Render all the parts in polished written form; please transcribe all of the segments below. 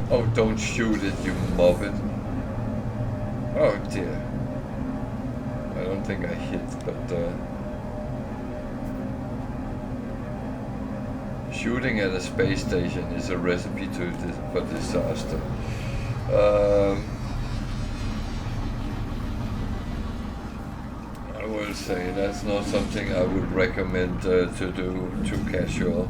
Oh, don't shoot it, you muppet. Oh dear. I don't think I hit, but shooting at a space station is a recipe for disaster. I will say that's not something I would recommend to do too casual.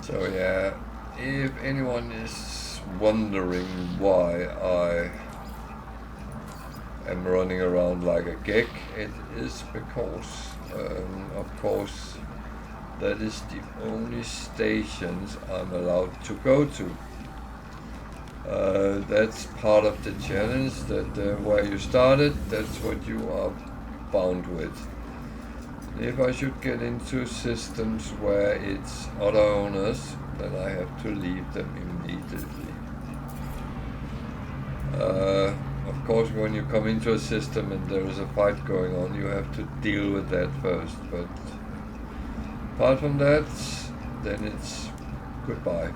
So yeah, if anyone is wondering why I am running around like a geek, it is because, of course, that is the only stations I'm allowed to go to. That's part of the challenge, that where you started, that's what you are bound with. If I should get into systems where it's other owners, then I have to leave them immediately. Of course, when you come into a system and there is a fight going on, you have to deal with that first. But apart from that, then it's goodbye.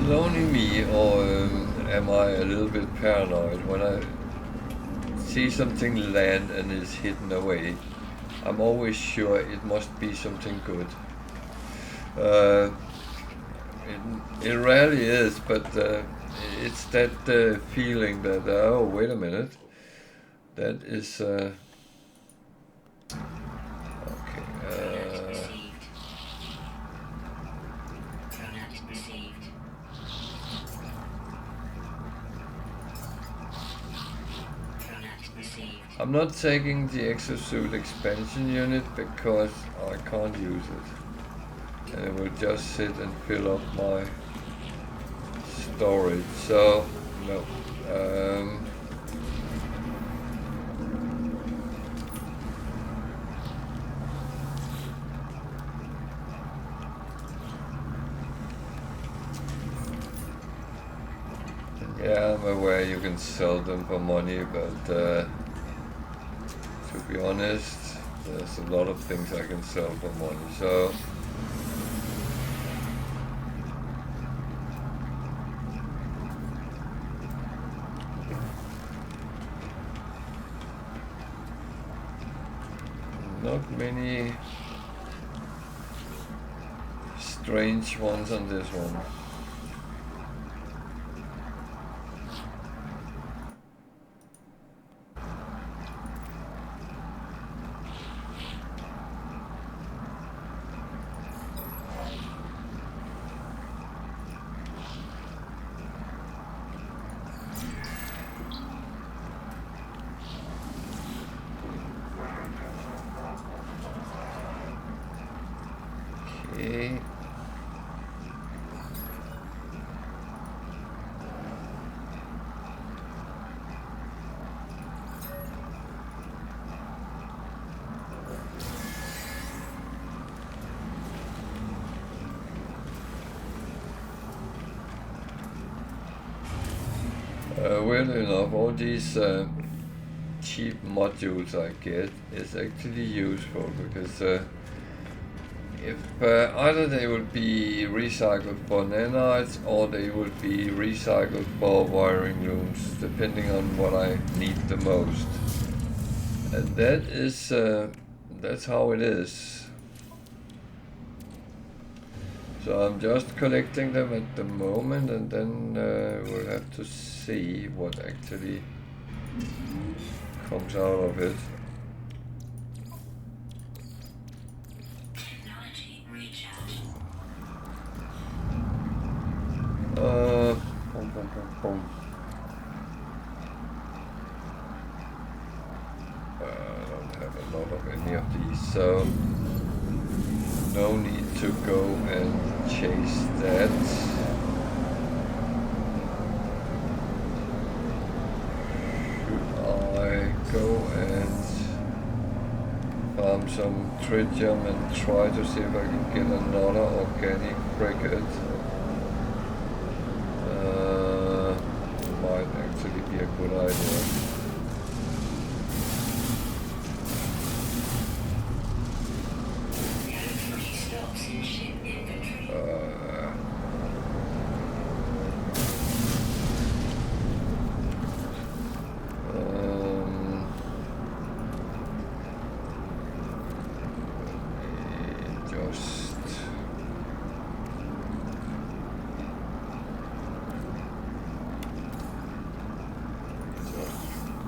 Only me, or am I a little bit paranoid when I see something land and is hidden away? I'm always sure it must be something good. It rarely is, but it's that feeling that, oh, wait a minute, that is I'm not taking the exosuit expansion unit because I can't use it. And it will just sit and fill up my storage. So, no. Yeah, I'm aware you can sell them for money, but to be honest, there's a lot of things I can sell for money, so not many strange ones on this one. Weirdly enough, all these cheap modules I get is actually useful because if either they will be recycled for nanites or they will be recycled for wiring looms, depending on what I need the most. And that is that's how it is. So I'm just collecting them at the moment, and then we'll have to see what actually comes out of it. of any of these, so no need to go and chase that. Should I go and farm some tritium and try to see if I can get another organic frigate? Might actually be a good idea.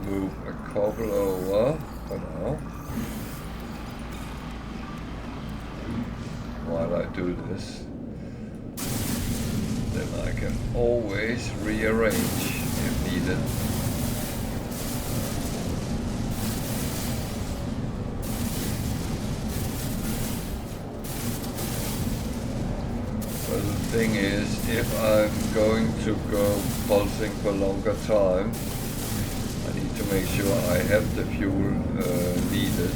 Move a couple over for now. While I do this, then I can always rearrange if needed. But the thing is, if I'm going to go pulsing for longer time, I need to make sure I have the fuel needed.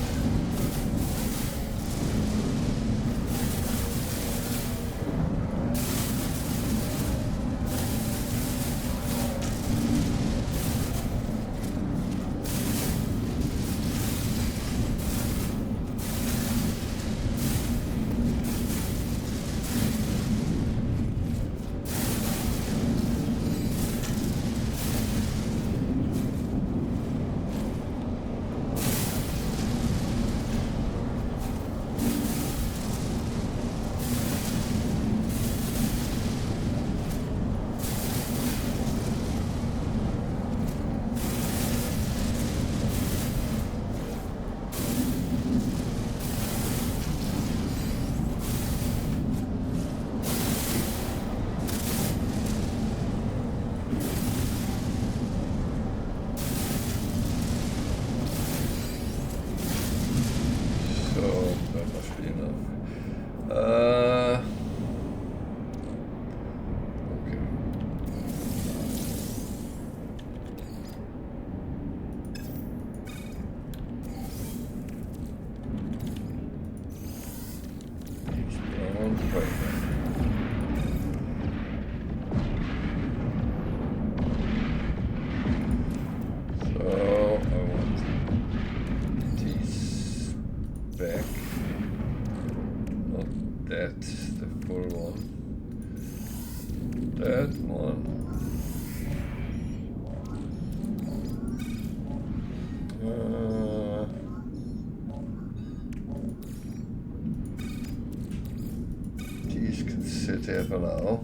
There for now,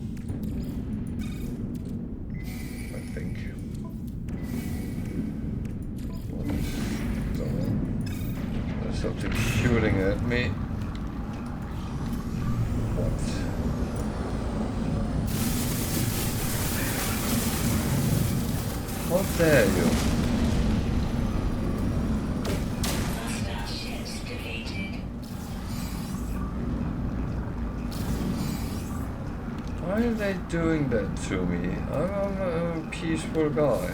I think. There's something shooting at me. What? How dare you? Why are they doing that to me? I'm a peaceful guy.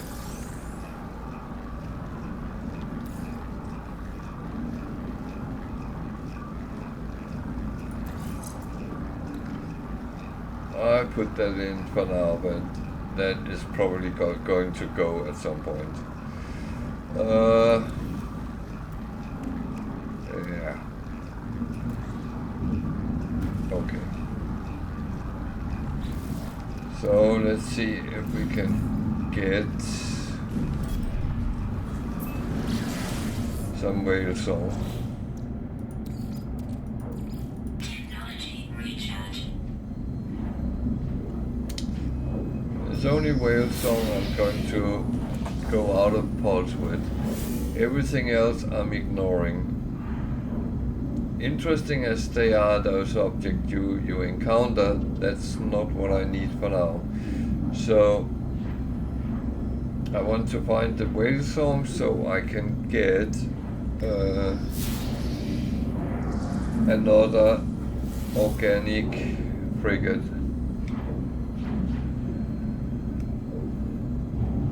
I put that in for now, but that is probably going to go at some point. Yeah. Okay. So let's see if we can get some whale song. Technology recharge. There's only whale song I'm going to go out of pulse with. Everything else I'm ignoring. Interesting as they are, those objects you encounter, that's not what I need for now. So I want to find the whale song so I can get another organic frigate.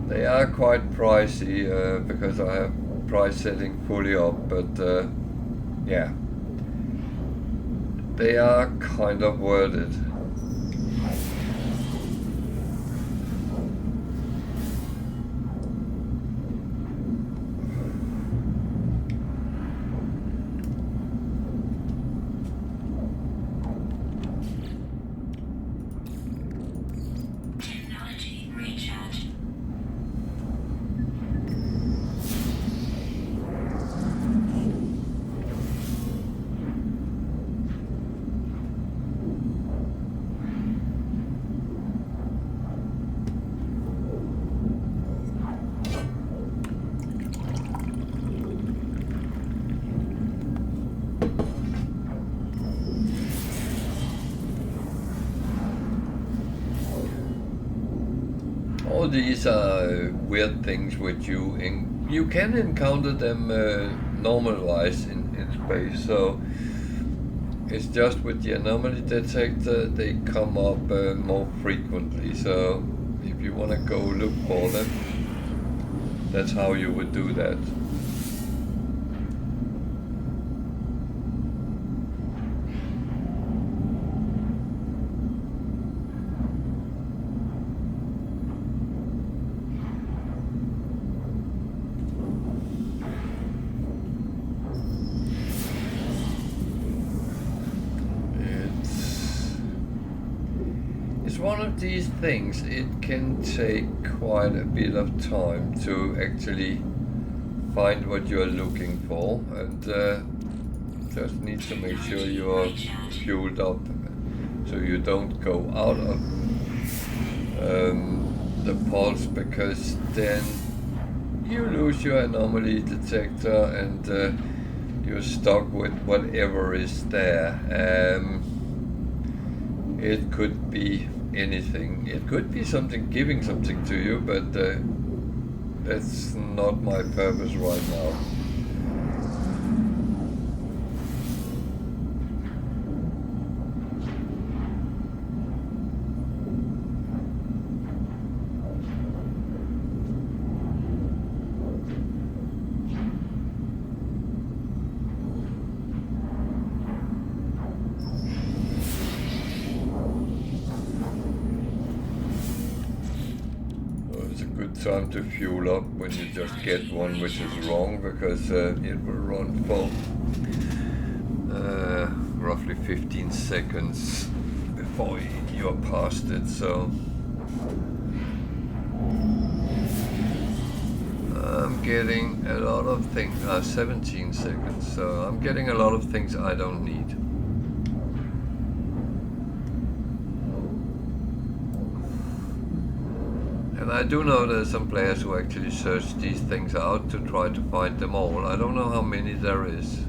They are quite pricey because I have price setting fully up, but yeah, they are kind of worth it. Technology recharge. All these are weird things which you can encounter them normal-wise in space. So it's just with the anomaly detector they come up more frequently. So if you want to go look for them, that's how you would do that. One of these things, it can take quite a bit of time to actually find what you're looking for, and just need to make sure you are fueled up so you don't go out of the pulse, because then you lose your anomaly detector and you're stuck with whatever is there. It could be anything. It could be something giving something to you, but that's not my purpose right now. Time to fuel up when you just get one which is wrong, because it will run for roughly 15 seconds before you're past it. So I'm getting a lot of things, 17 seconds, so I'm getting a lot of things I don't need. And I do know there's some players who actually search these things out to try to find them all. I don't know how many there is.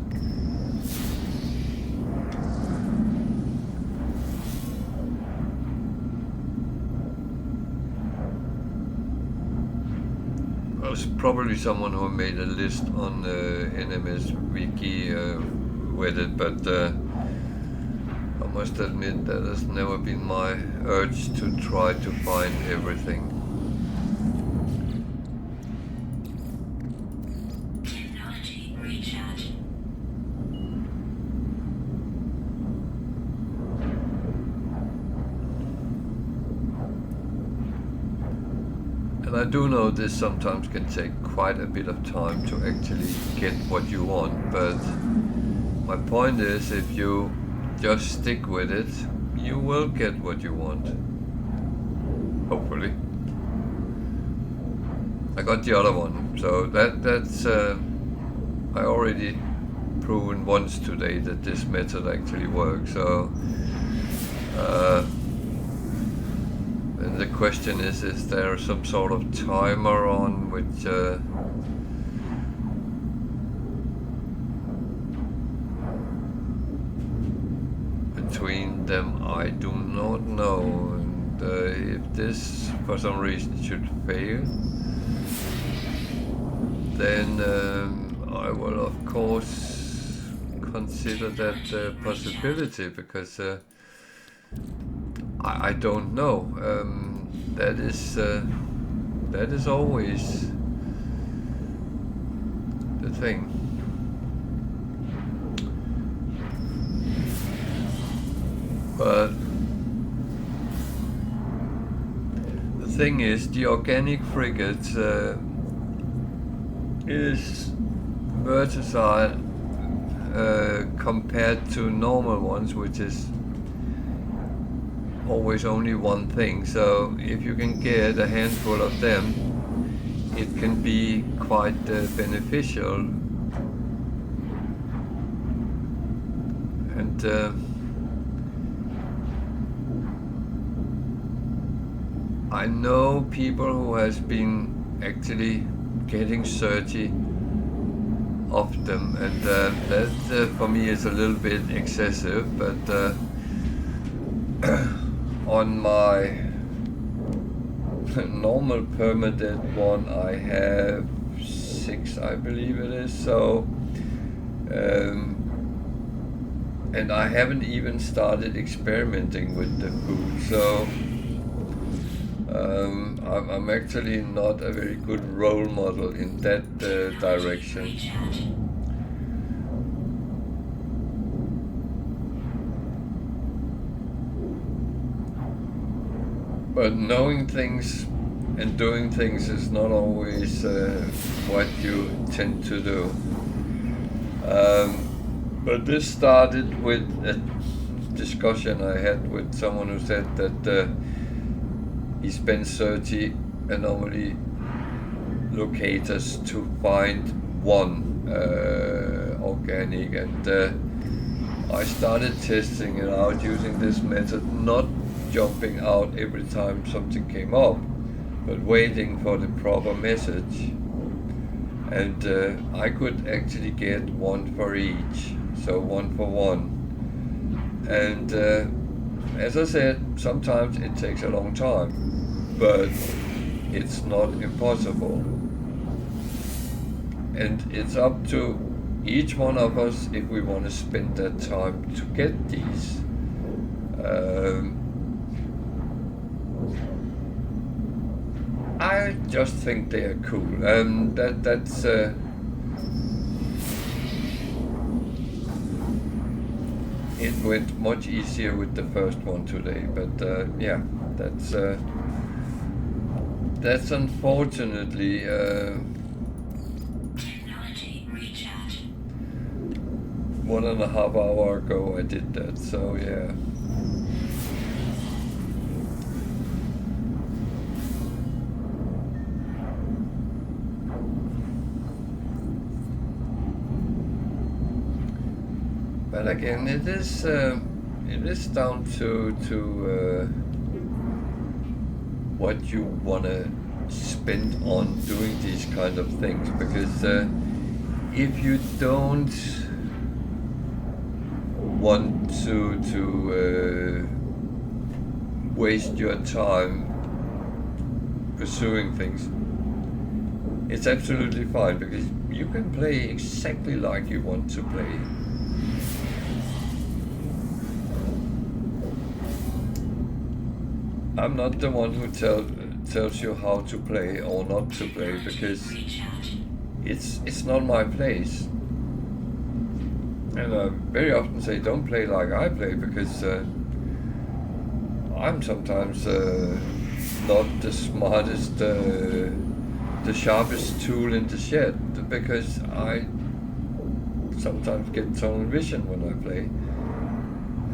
There's probably someone who made a list on the NMS wiki with it, but I must admit that has never been my urge to try to find everything. Technology recharge. And I do know this sometimes can take quite a bit of time to actually get what you want, but my point is, if you just stick with it, you will get what you want. Hopefully. I got the other one, so that's I already proven once today that this method actually works. So and the question is there some sort of timer on which between them? I do not know, and if this for some reason should fail, then I I will of course consider that possibility, because I don't know. That is always the thing. But the thing is, the organic frigate is versatile compared to normal ones, which is always only one thing. So if you can get a handful of them, it can be quite beneficial. And I know people who has been actually getting 30 of them, and that for me is a little bit excessive, but on my normal permadeath one I have 6, I believe it is, so and I haven't even started experimenting with the food, so I'm actually not a very good role model in that direction. Recharge. But knowing things and doing things is not always what you tend to do. But this started with a discussion I had with someone who said that he spends 30 anomaly locators to find one organic, and I started testing it out using this method, not jumping out every time something came up, but waiting for the proper message. And I could actually get one for each, so 1 for 1. And as I said, sometimes it takes a long time, but it's not impossible. And it's up to each one of us if we want to spend that time to get these. I just think they are cool. That's it went much easier with the first one today, but yeah, that's unfortunately Technology recharge. 1.5 hours ago I did that, so yeah. But again, it is down to what you want to spend on doing these kind of things, because if you don't want to waste your time pursuing things, it's absolutely fine, because you can play exactly like you want to play. I'm not the one who tells you how to play or not to play, because Recharge. it's not my place. And I very often say don't play like I play, because I'm sometimes not the smartest, the sharpest tool in the shed, because I sometimes get tunnel vision when I play,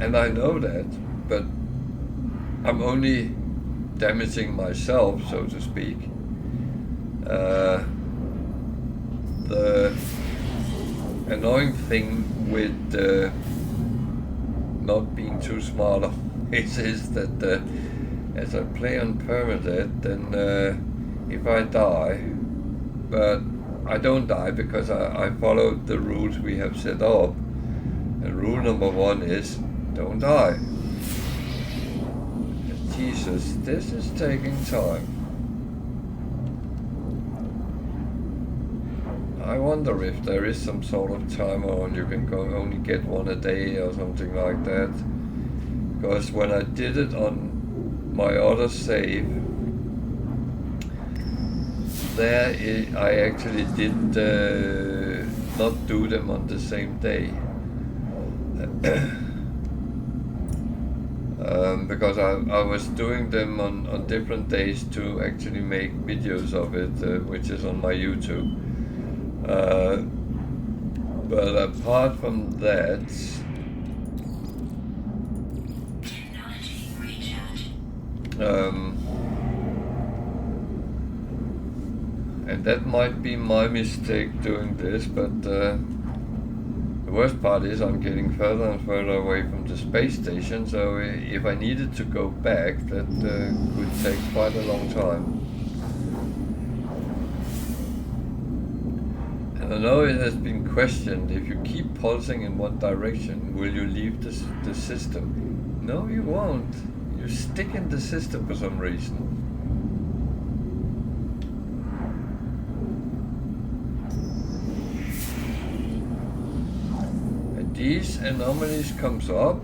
and I know that, but I'm only damaging myself, so to speak. The annoying thing with not being too smart is that as I play on permadeath, then if I die, but I don't die because I followed the rules we have set up, and rule number 1 is don't die. Jesus, this is taking time. I wonder if there is some sort of timer and you can only get one a day or something like that. Because when I did it on my other save, there I actually did not do them on the same day. Because I was doing them on different days to actually make videos of it, which is on my YouTube. But apart from that, Technology recharge. And that might be my mistake doing this, but the worst part is I'm getting further and further away from the space station, so if I needed to go back, that could take quite a long time. And I know it has been questioned, if you keep pulsing in one direction, will you leave the system? No, you won't. You stick in the system for some reason. These anomalies comes up,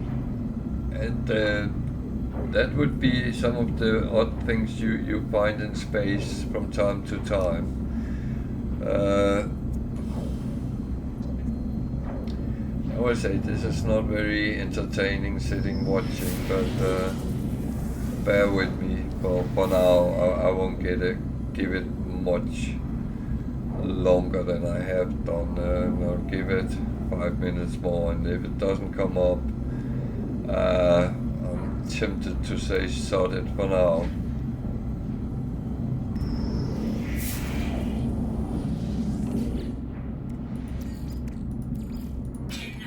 and that would be some of the odd things you find in space from time to time. I would say this is not very entertaining sitting watching, but bear with me for now. I won't give it much longer than I have done. I'll give it 5 minutes more, and if it doesn't come up, I'm tempted to say sod it for now.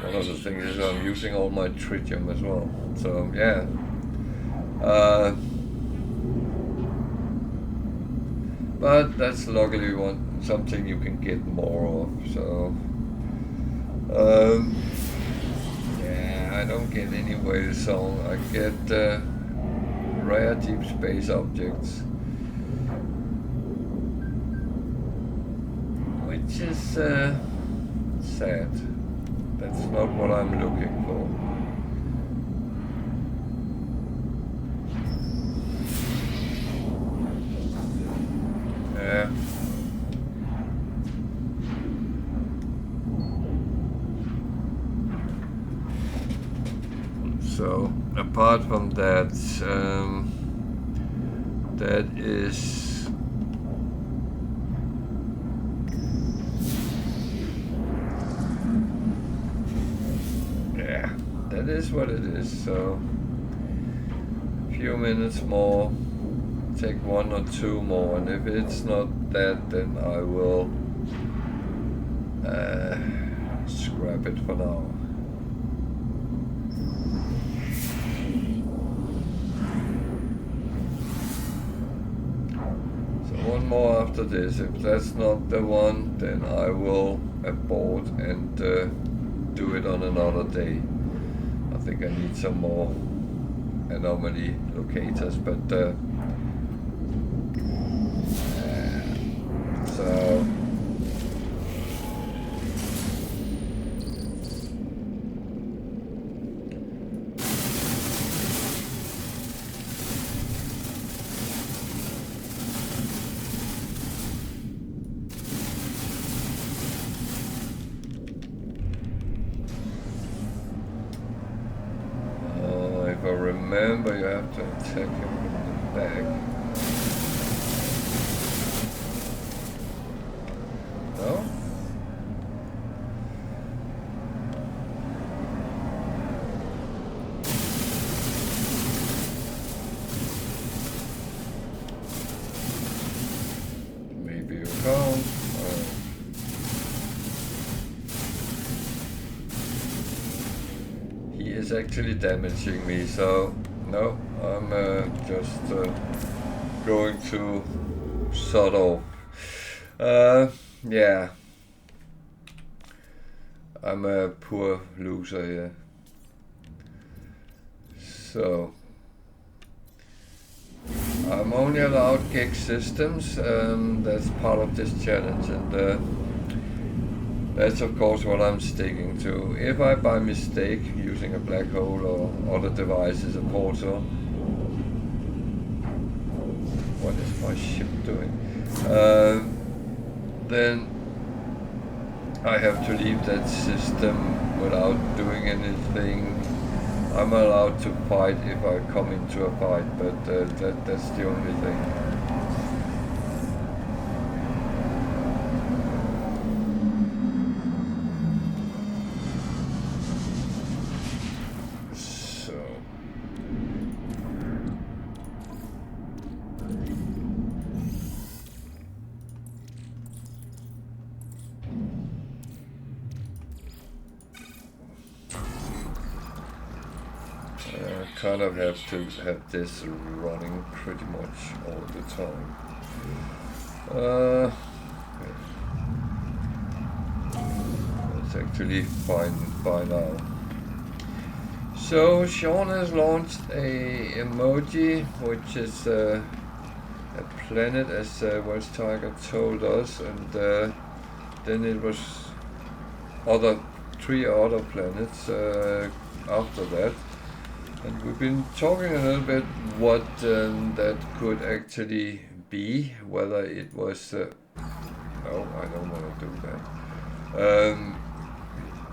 One of the things is I'm using all my tritium as well, so yeah. But that's luckily something you can get more of, so yeah, I don't get any whale song. I get rare deep space objects, which is sad. That's not what I'm looking for. Yeah. So apart from that, that is that is what it is. So a few minutes more, take 1 or 2 more, and if it's not that, then I will scrap it for now. One more after this. If that's not the one, then I will abort and do it on another day. I think I need some more anomaly locators, but so remember, you have to attack him from the back. No? Maybe you can't. He is actually damaging me, so no, I'm just going to sort off. Yeah, I'm a poor loser here. So I'm only allowed gig systems. That's part of this challenge, and That's of course what I'm sticking to. If I by mistake, using a black hole or other devices, a portal, what is my ship doing? Then I have to leave that system without doing anything. I'm allowed to fight if I come into a fight, but that's the only thing. Kind of have to have this running pretty much all the time. It's actually fine by now. So Sean has launched a emoji, which is a planet, as Welsh Tiger told us, and then it was three other planets after that. And we've been talking a little bit what that could actually be, whether it was, no, I don't want to do that,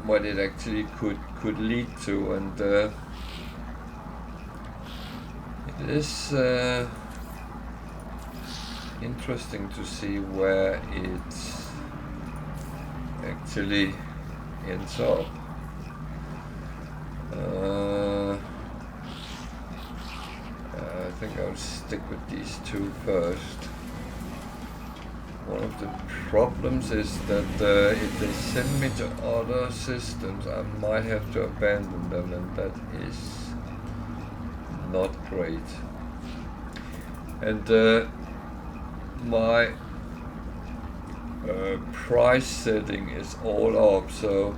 what it actually could lead to, and it is interesting to see where it actually ends up. I think I'll stick with these two first. One of the problems is that if they send me to other systems, I might have to abandon them, and that is not great. And my price setting is all up, so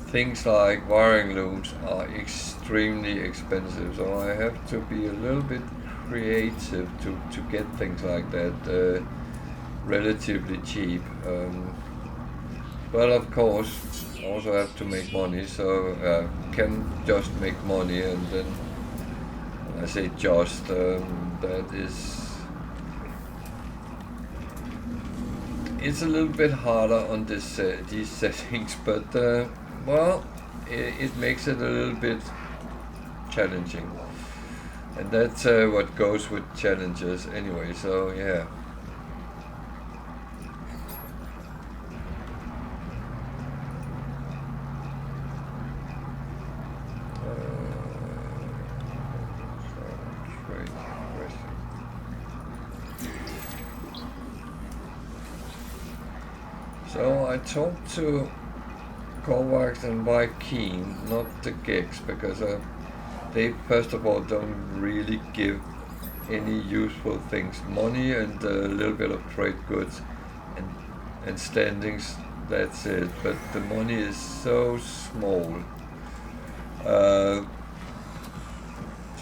things like wiring looms are extremely expensive, so I have to be a little bit creative to get things like that relatively cheap. But of course, also have to make money, so can just make money, and then when I say just, that is, it's a little bit harder on this these settings, but well, it makes it a little bit challenging, and that's what goes with challenges anyway, so yeah. So I talked to Kovacs and Viking, not the gigs, because they first of all don't really give any useful things. Money and a little bit of trade goods and standings, that's it. But the money is so small, so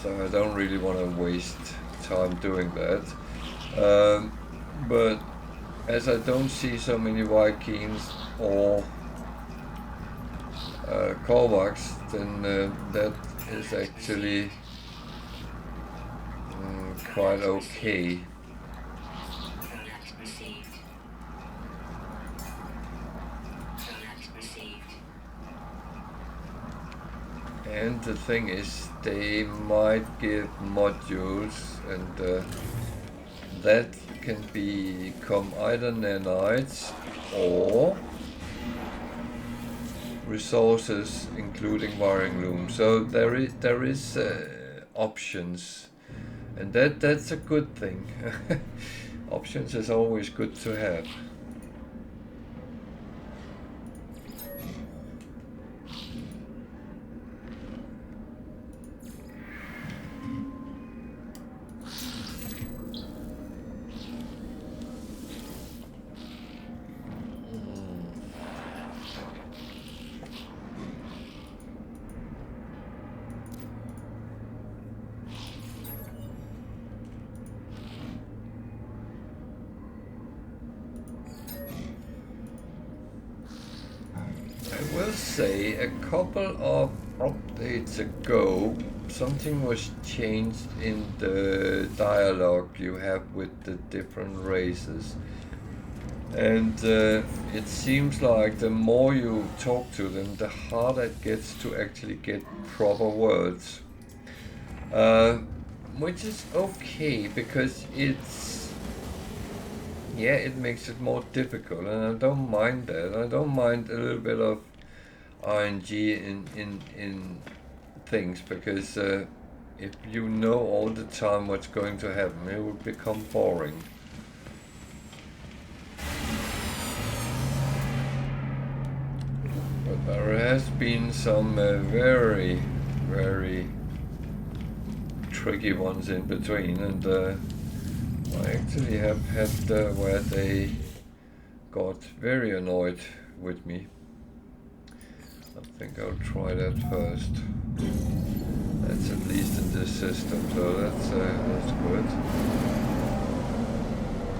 I don't really want to waste time doing that. But as I don't see so many Vikings or Kovacs, then that is actually quite okay. And the thing is, they might give modules, and that can become either nanites or resources, including wiring looms. So there is options, and that's a good thing. Options is always good to have. will say a couple of updates ago, something was changed in the dialogue you have with the different races. And it seems like the more you talk to them, the harder it gets to actually get proper words. Which is okay, because it's, yeah, it makes it more difficult, and I don't mind that. I don't mind a little bit of RNG in things, because if you know all the time what's going to happen, it will become boring. But there has been some very, very tricky ones in between, and I actually have had where they got very annoyed with me. I think I'll try that first. That's at least in this system, so that's good.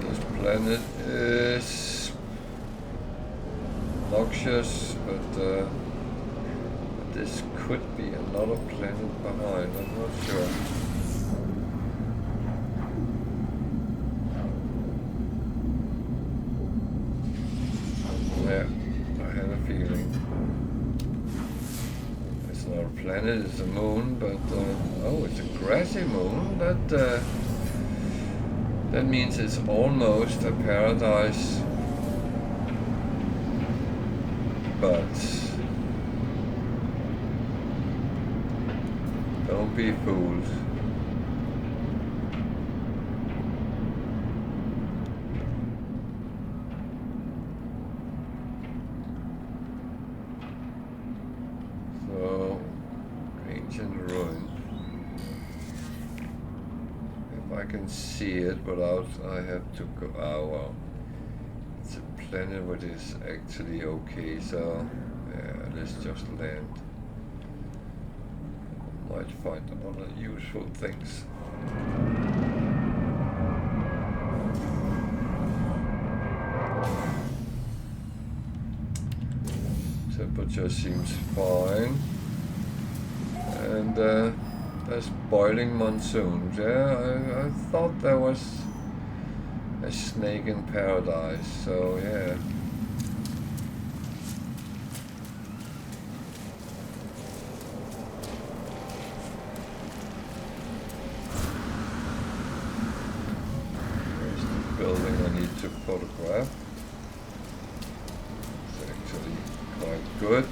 This planet is noxious, but this could be another planet behind, I'm not sure. Yeah, I had a feeling. It's not a planet, it's a moon, but oh, it's a grassy moon. That means it's almost a paradise, but don't be fooled. So, ancient ruin. If I can see it without, I have to go. Oh well, it's a planet which is actually okay. So, yeah, let's just land. Might find other useful things. Temperature seems fine, and there's boiling monsoons. Yeah, I thought there was a snake in paradise, so yeah. There's the building I need to photograph. It's actually quite good.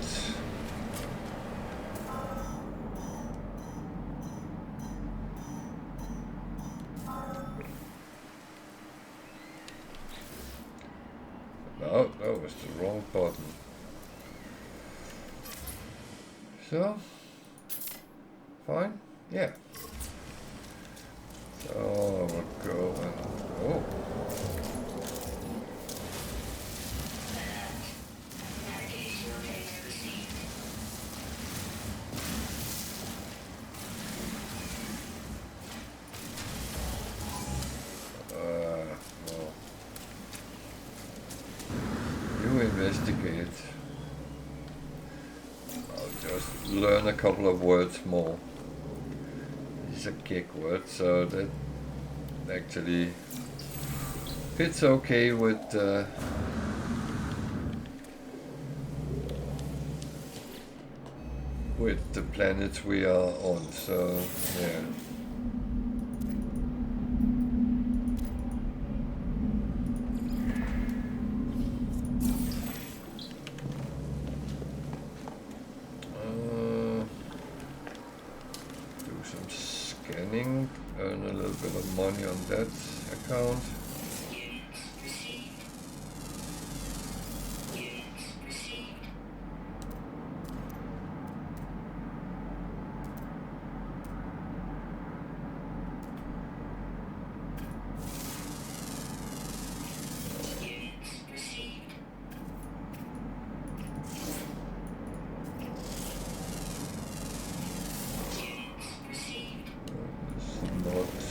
No, that was the wrong button. So, fine? Yeah. So I will go and, oh. Well. You investigate. I'll just learn a couple of words more. It's a kick word, so that actually fits okay with the planets we are on, so yeah. Earn a little bit of money on that account.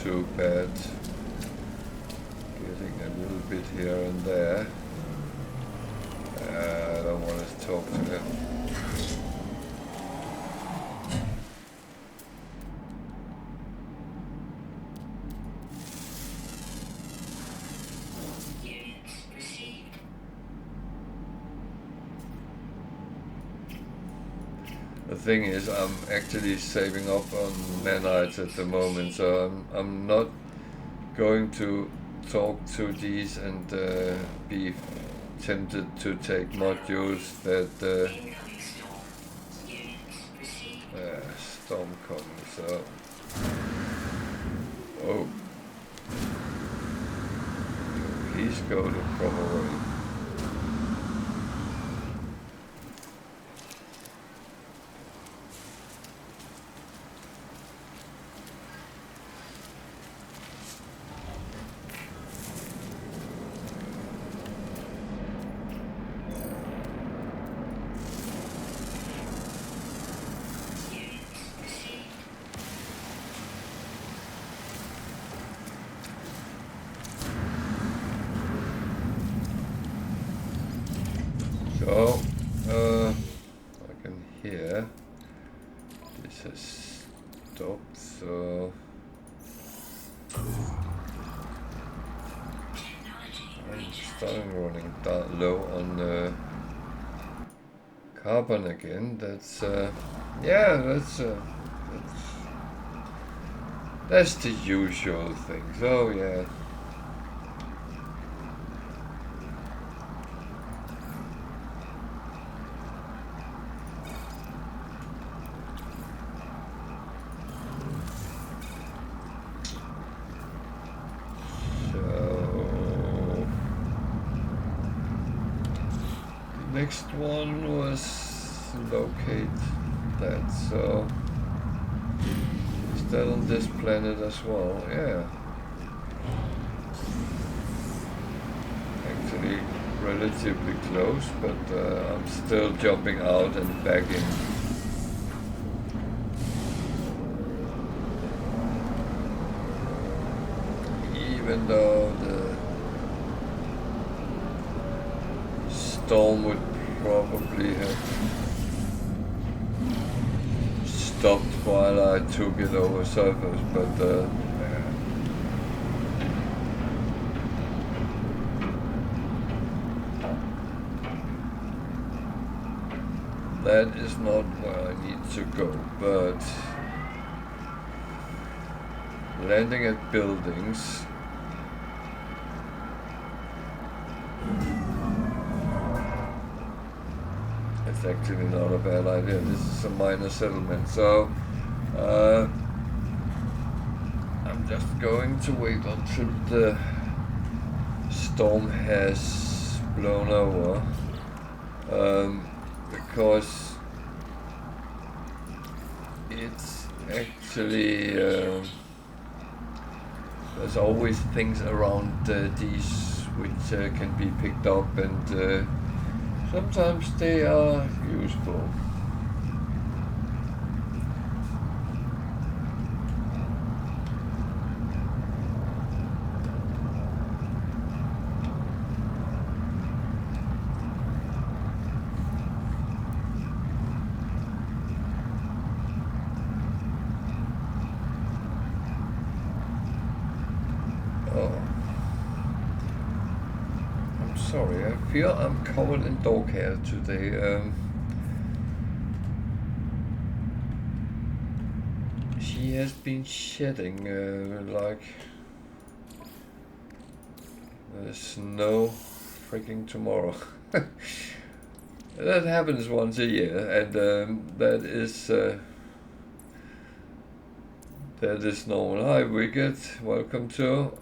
Too bad. Getting a little bit here and there. I don't want to talk to him. The thing is, I'm actually saving up on nanites at the moment, so I'm not going to talk to these and be tempted to take modules that storm coming. So, oh, please go the proper way. So, I can hear this has stopped, so I'm starting running down low on carbon again. That's yeah, that's the usual thing. So yeah. Next one was locate that, so is that on this planet as well? Yeah. Actually relatively close, but I'm still jumping out and back in. Even though the storm would probably have stopped while I took it over surface, but yeah. That is not where I need to go, but landing at buildings it's actually not a bad idea. This is a minor settlement, so I'm just going to wait until the storm has blown over, because it's actually there's always things around these which can be picked up, and sometimes they are useful. Sorry, I feel I'm covered in dog hair today. She has been shedding like there's no freaking tomorrow. That happens once a year, and that is normal. Hi Wicked, welcome to.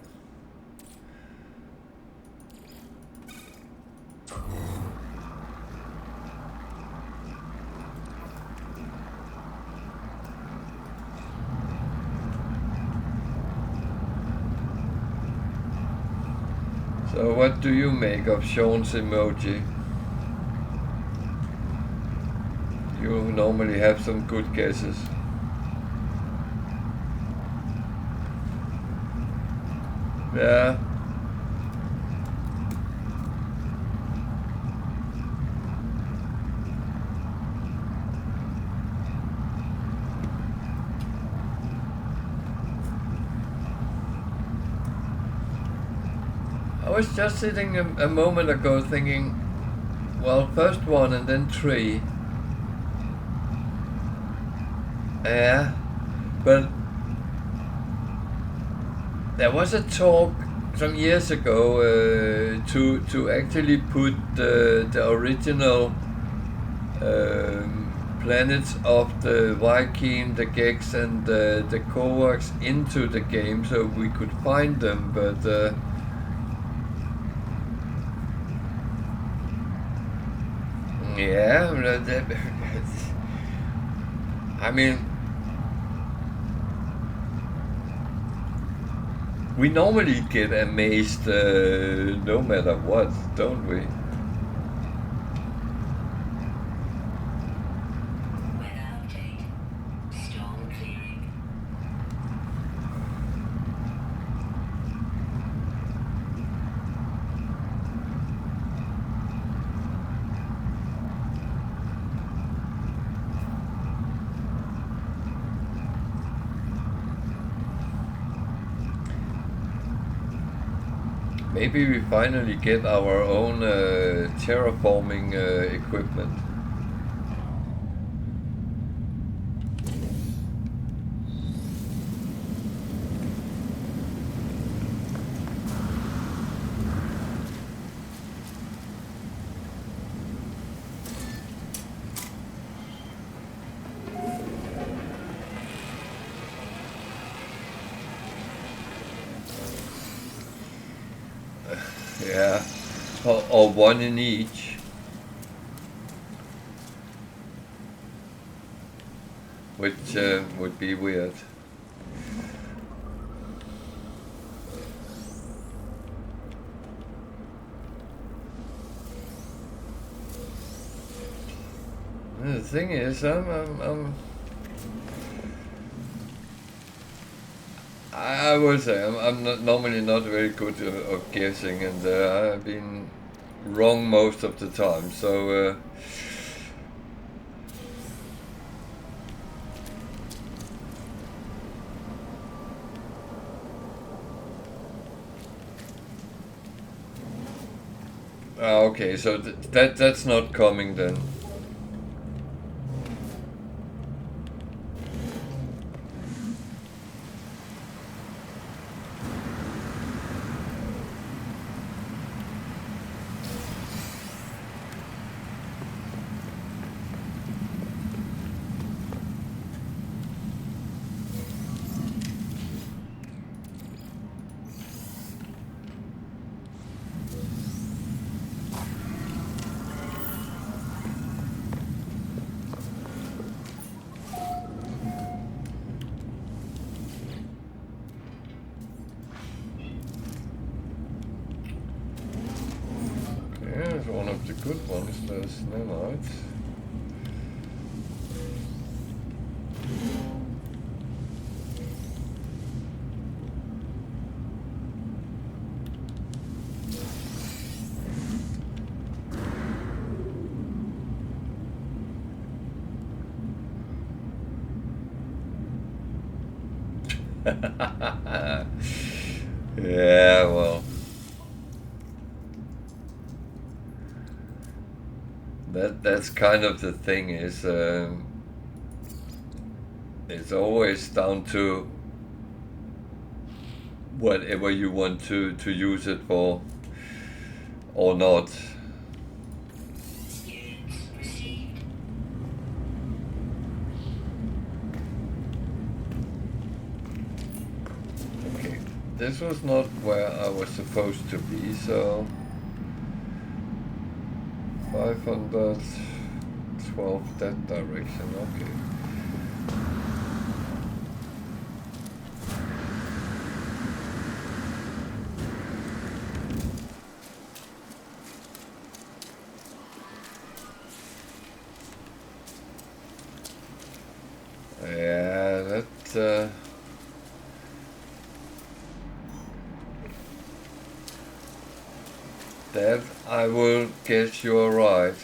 So what do you make of Sean's emoji? You normally have some good guesses. Yeah. I was just sitting a moment ago thinking, well, first one and then three. Yeah, but there was a talk some years ago to actually put the original planets of the Viking, the Gex, and the Kovacs into the game so we could find them, but yeah, I mean, we normally get amazed no matter what, don't we? Weather update. Storm clearing. Maybe we finally get our own terraforming equipment. Yeah, or one in each, which would be weird. The thing is, I would say I'm not, normally not very good of guessing, and I've been wrong most of the time. So okay, so that's not coming then. Here's one of the good ones, there's nanites. Yeah, well. That's kind of the thing is it's always down to whatever you want to use it for or not. Units received. Okay, this was not where I was supposed to be, so 512 that direction, okay. Yeah, that I will guess you're right.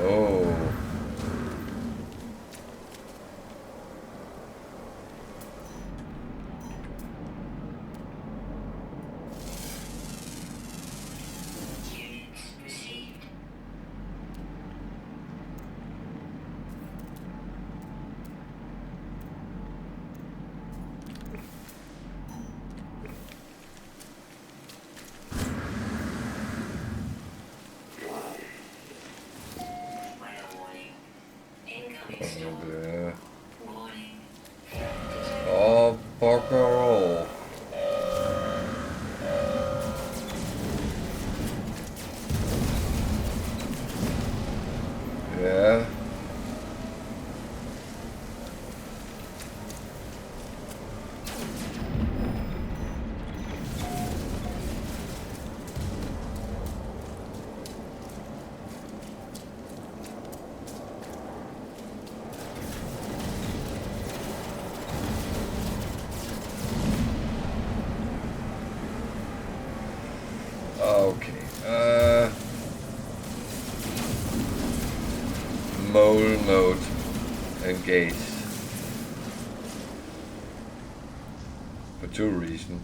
Oh. Units received. Yeah. Warning. Oh, bugger all. Yeah. Okay. Mole mode engaged. For two reasons.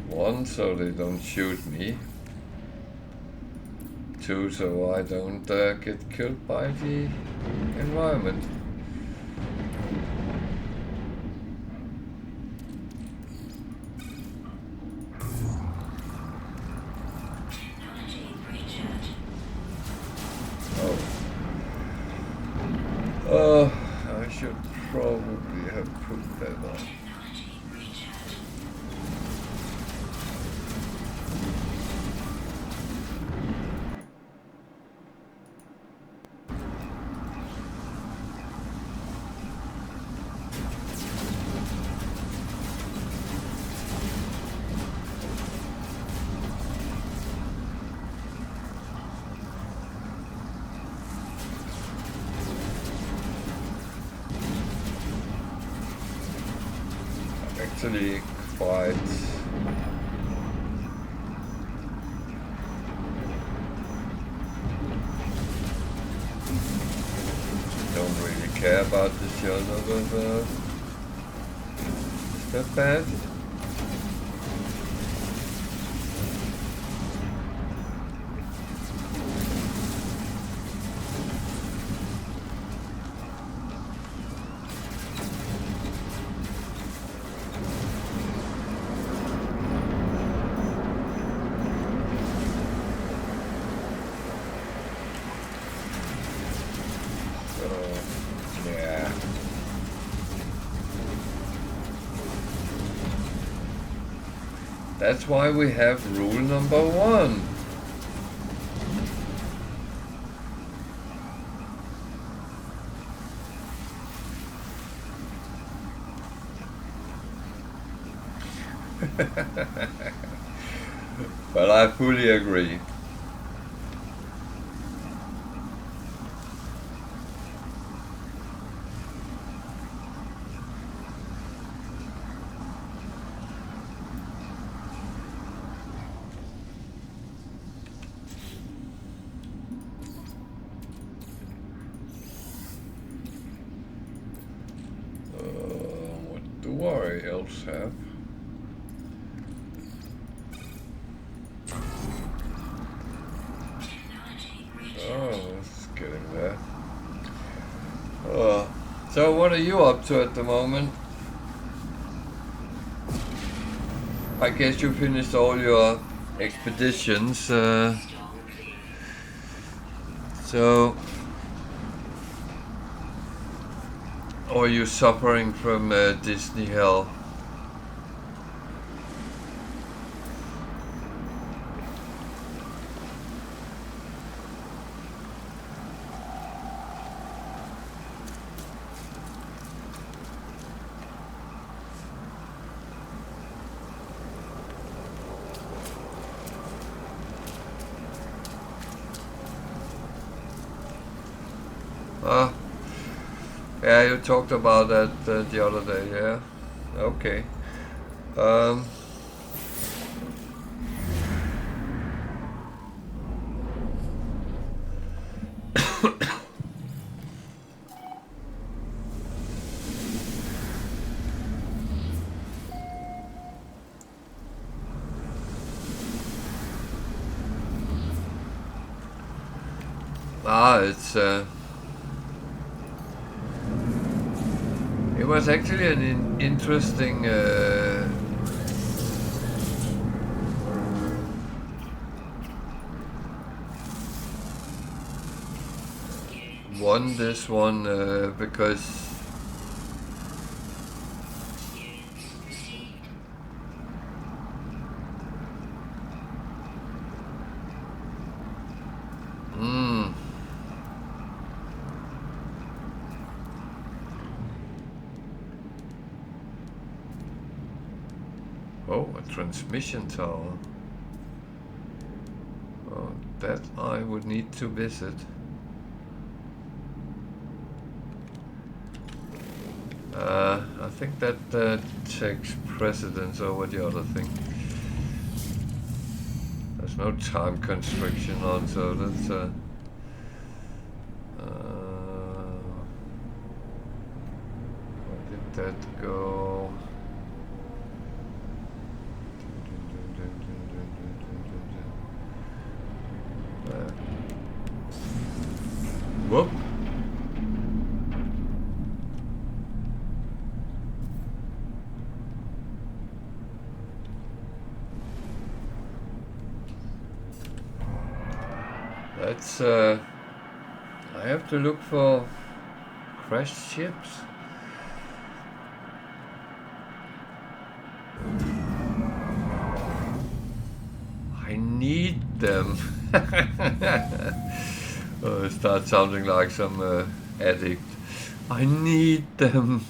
One, so they don't shoot me. Two, so I don't get killed by the environment. Technology recharge. Oh. I should probably have put that on. Technology recharge. Actually quite don't really care about the shoulder, but is that bad? Yeah. That's why we have rule number 1. But I fully agree. What do I else have? Technology recharge. Oh, it's getting there. So what are you up to at the moment? I guess you finished all your expeditions, Strong clearing. so... Or are you suffering from Disney hell? Yeah, you talked about that the other day, yeah? Okay. It's it was actually an interesting won this one because Experience received. oh, a transmission tower. Oh, that I would need to visit. I think that takes precedence over the other thing. There's no time constriction on, so that's where did that go? Whoop. That's I have to look for crashed ships. I need them. Oh, it starts sounding like some addict. I need them.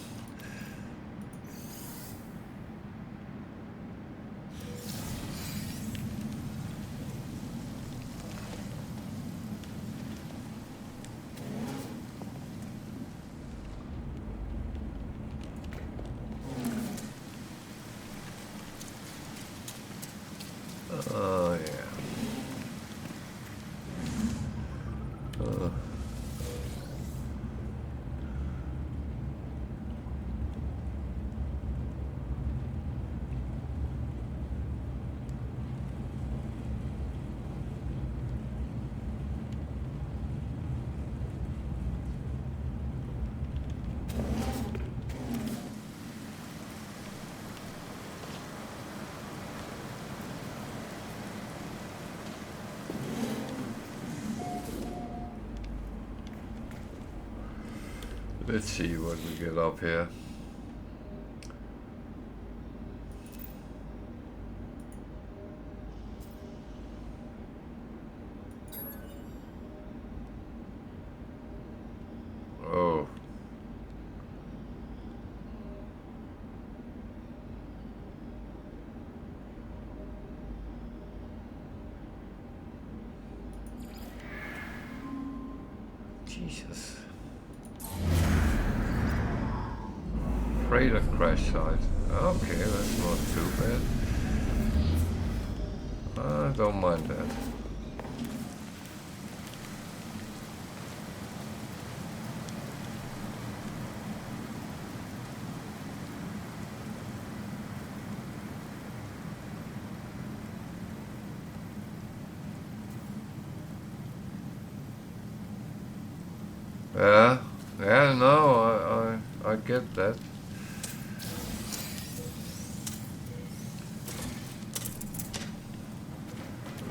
Oh, yeah. Let's see what we get up here. Oh. Jesus. Freighter crash site. Okay, that's not too bad. I don't mind that. Yeah, no, I get that.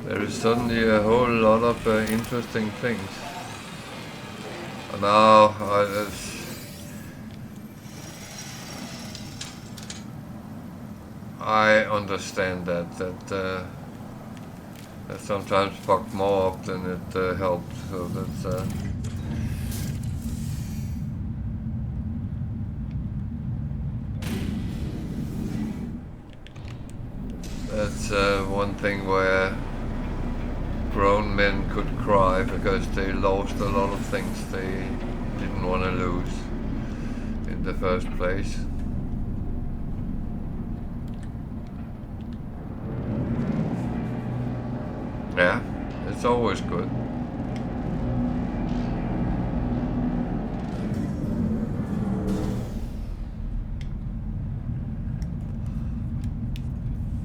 There is suddenly a whole lot of interesting things. Now, I understand that sometimes fucked more up than it helped. So that's one thing where grown men could cry because they lost a lot of things they didn't want to lose in the first place. Yeah, it's always good.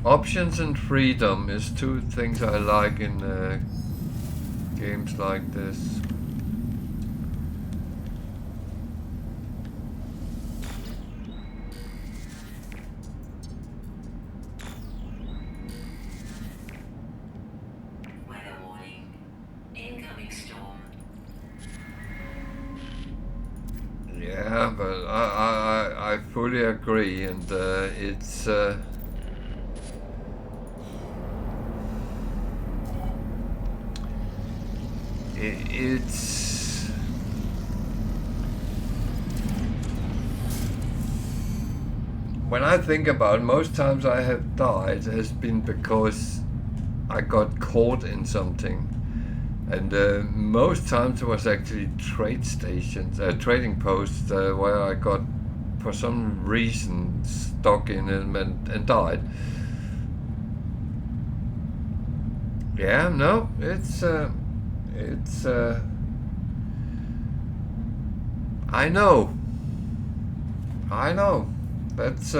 Options and freedom is two things I like in games like this. Weather warning. Incoming storm. but I fully agree, and it's when I think about it, most times I have died has been because I got caught in something, and most times it was actually trade stations, trading posts, where I got, for some reason, stuck in them and died. Yeah, no, it's I know, that's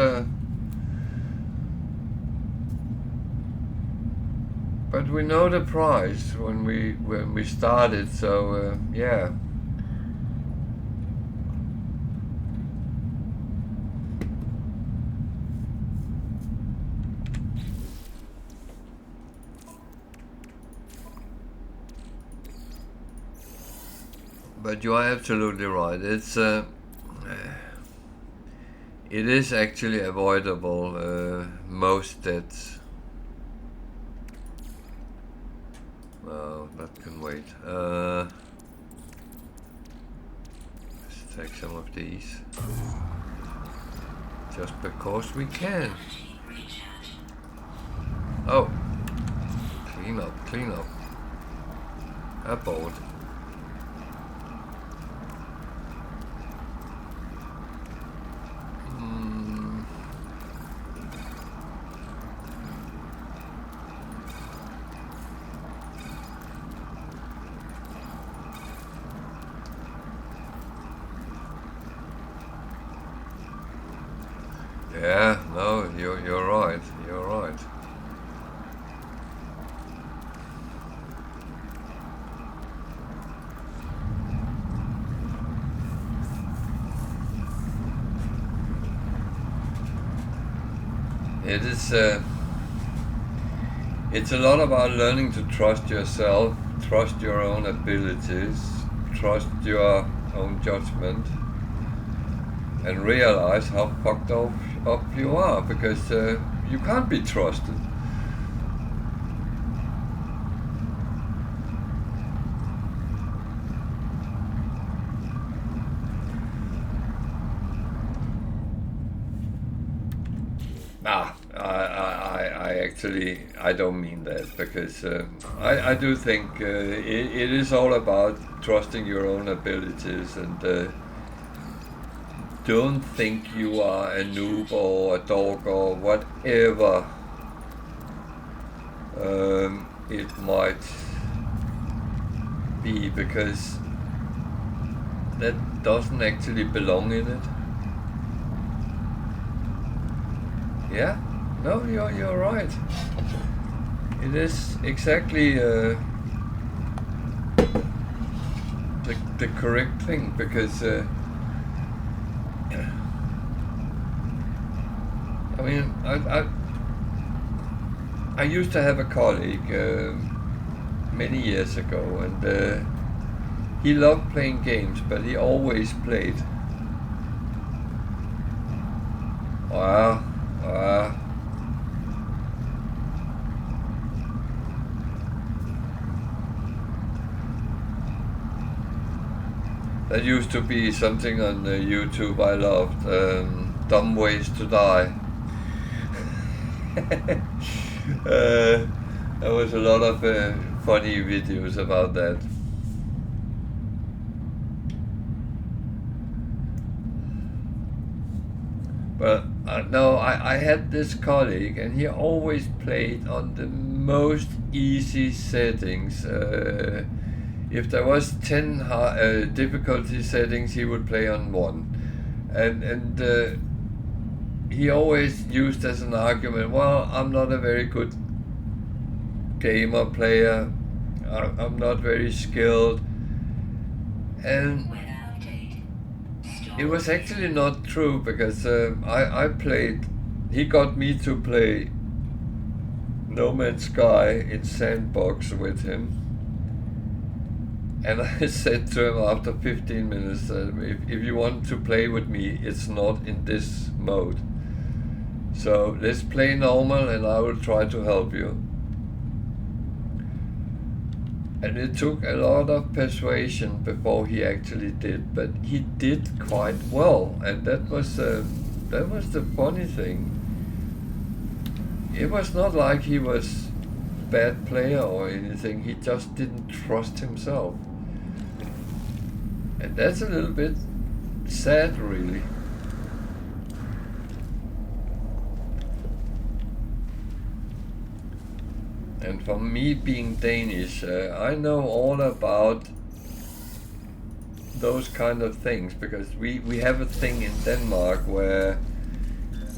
but we know the price when we started, so yeah. But you are absolutely right. It is actually avoidable, most deaths. Oh, that can wait. Let's take some of these. Just because we can. Oh. Clean up. Abort. Yeah, no, you're right. You're right. It is. It's a lot about learning to trust yourself, trust your own abilities, trust your own judgment, and realize how fucked up you are, because you can't be trusted. I don't mean that, because I do think it is all about trusting your own abilities, and don't think you are a noob or a dog or whatever it might be, because that doesn't actually belong in it. Yeah? No, you're right. It is exactly the correct thing, because I mean, I used to have a colleague many years ago, and he loved playing games, but he always played. That used to be something on YouTube I loved, Dumb Ways to Die. There was a lot of funny videos about that. But no, I had this colleague, and he always played on the most easy settings. If there was 10 difficulty settings, he would play on 1. And he always used as an argument, well, I'm not a very good gamer player, I'm not very skilled. And it was actually not true, because I played, he got me to play No Man's Sky in Sandbox with him. And I said to him after 15 minutes, if you want to play with me, it's not in this mode. So let's play normal and I will try to help you. And it took a lot of persuasion before he actually did, but he did quite well, and that was the funny thing. It was not like he was a bad player or anything, he just didn't trust himself. And that's a little bit sad, really. And for me being Danish, I know all about those kind of things, because we have a thing in Denmark where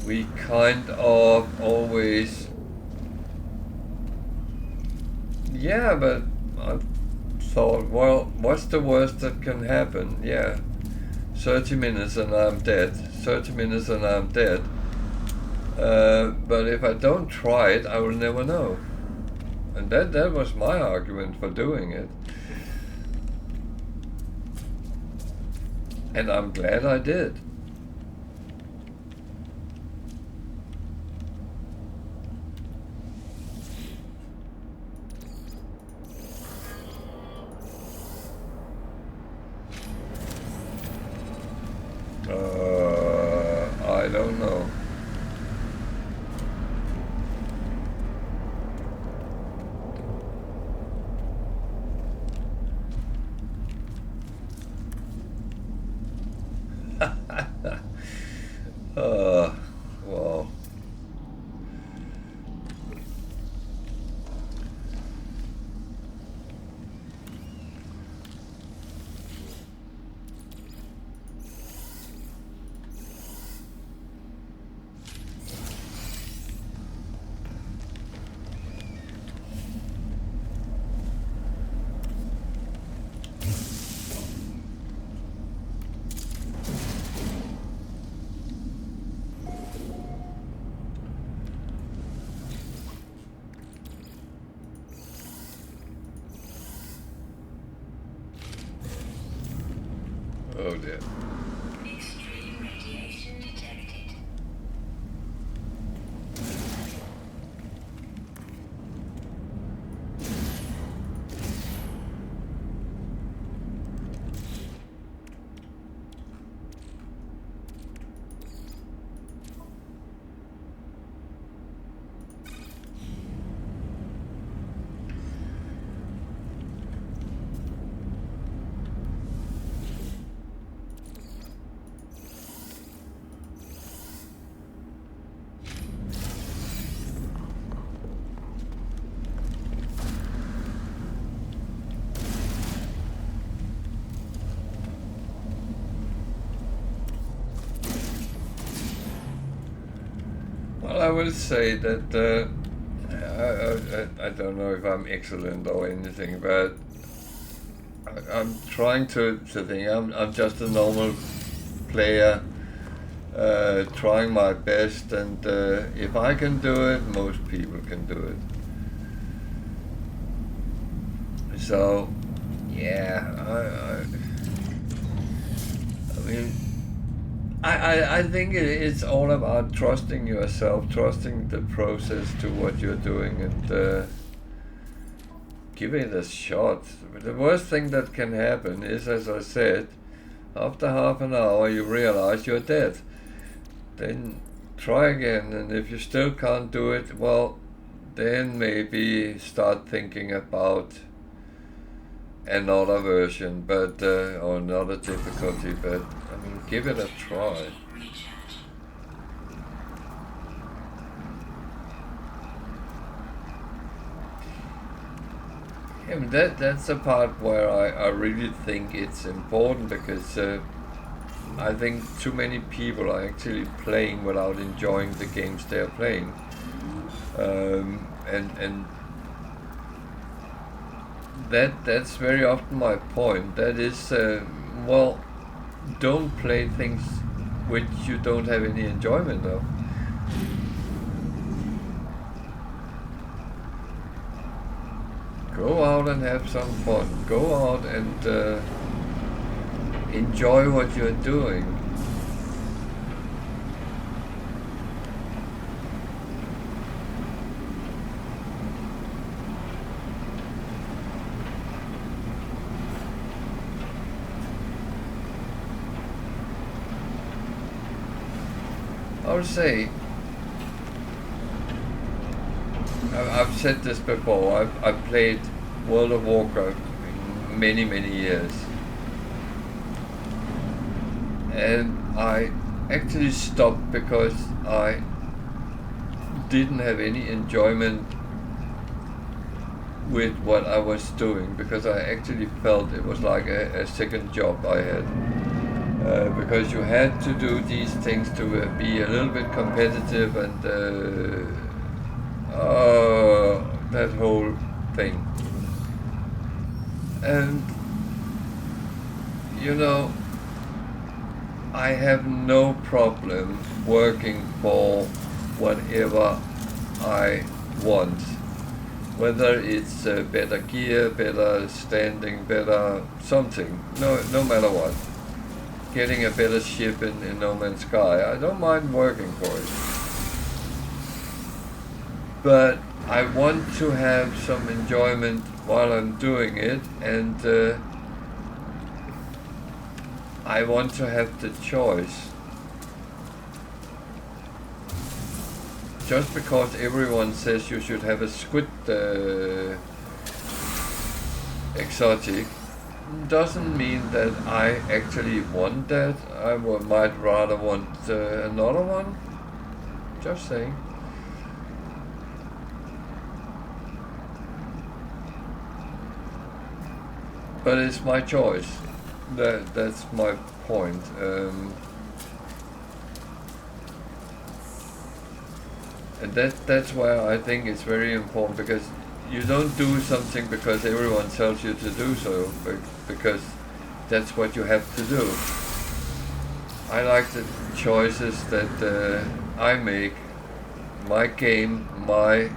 we kind of always, yeah, but I thought, well, what's the worst that can happen? Yeah, 30 minutes and I'm dead, 30 minutes and I'm dead. But if I don't try it, I will never know. And that was my argument for doing it. And I'm glad I did. I don't know. Wow. Oh dear. Extreme radiation detected. Well, I will say that I don't know if I'm excellent or anything, but I'm trying to think I'm just a normal player, trying my best, and if I can do it, most people can do it. So, yeah, I mean, I think it's all about trusting yourself, trusting the process to what you're doing, and give it a shot. The worst thing that can happen is, as I said, after half an hour you realize you're dead. Then try again, and if you still can't do it, well, then maybe start thinking about another version, but or another difficulty, but I mean, give it a try. Recharge. I mean, that's the part where I really think it's important, because I think too many people are actually playing without enjoying the games they're playing, and that's very often my point. That is, well, don't play things which you don't have any enjoyment of. Go out and have some fun. Go out and enjoy what you're doing. I would say, I've said this before, I've played World of Warcraft many years, and I actually stopped because I didn't have any enjoyment with what I was doing, because I actually felt it was like a second job I had. Because you had to do these things to be a little bit competitive and that whole thing. And you know, I have no problem working for whatever I want. Whether it's better gear, better standing, better something, no matter what. Getting a better ship in No Man's Sky, I don't mind working for it. But I want to have some enjoyment while I'm doing it, and I want to have the choice. Just because everyone says you should have a squid exotic doesn't mean that I actually want that. I might rather want another one. Just saying. But it's my choice. That's my point. And that's why I think it's very important, because you don't do something because everyone tells you to do so, but because that's what you have to do. I like the choices that I make, my game, my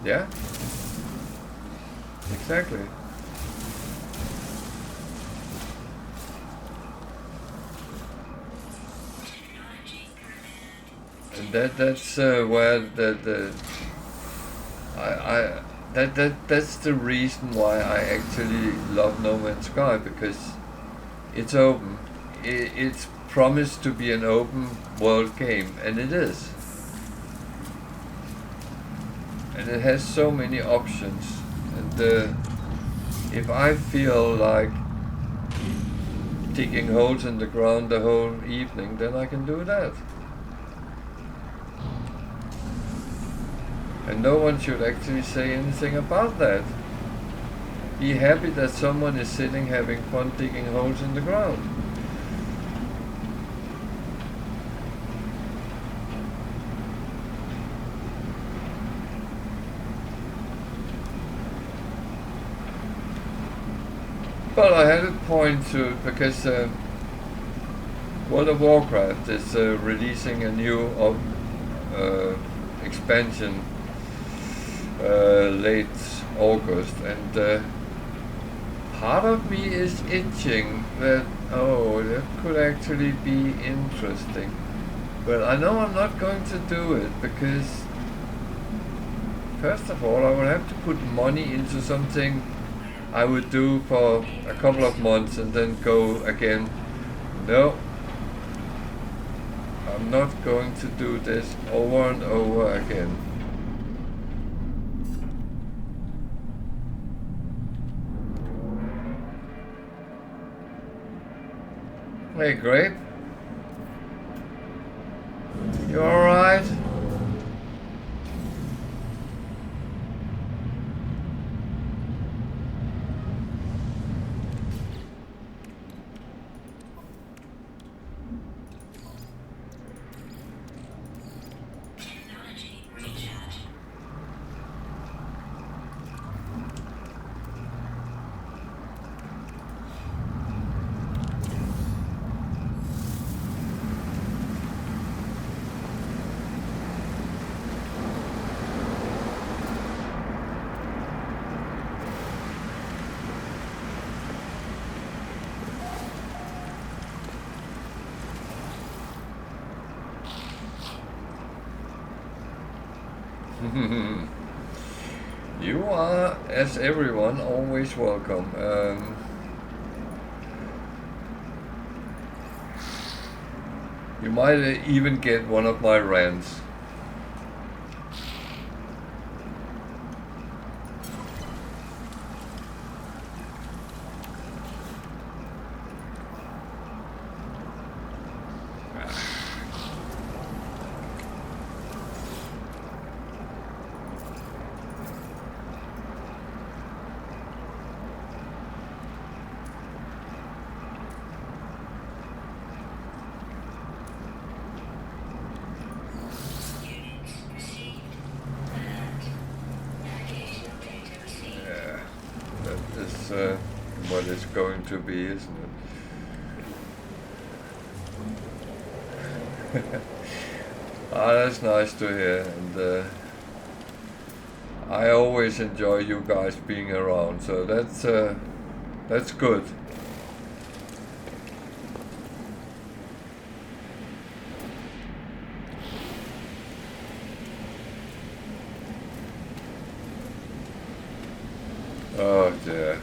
yeah, exactly. And that's where that's the reason why I actually love No Man's Sky, because it's open. It's promised to be an open world game, and it is. And it has so many options. And if I feel like digging holes in the ground the whole evening, then I can do that. And no one should actually say anything about that. Be happy that someone is sitting having fun digging holes in the ground. But I had a point to, because World of Warcraft is releasing a new expansion late August, and part of me is itching that, oh, that could actually be interesting. But I know I'm not going to do it, because first of all I will have to put money into something I would do for a couple of months and then go again. No, I'm not going to do this over and over again. Hey, Grape. You alright? You are, as everyone, always welcome. You might even get one of my rants. Units received. Alert. Navigational data received. Yeah, that is what it's going to be, isn't it? Ah, that's nice to hear, and I always enjoy you guys being around, so that's good. Oh dear.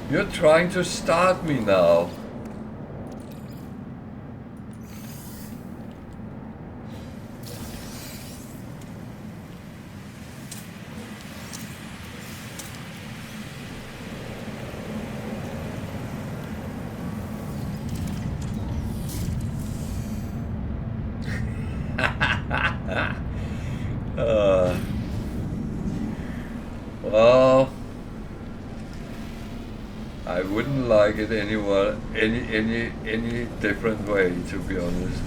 You're trying to start me now. uh, well, I wouldn't like it any different way, to be honest.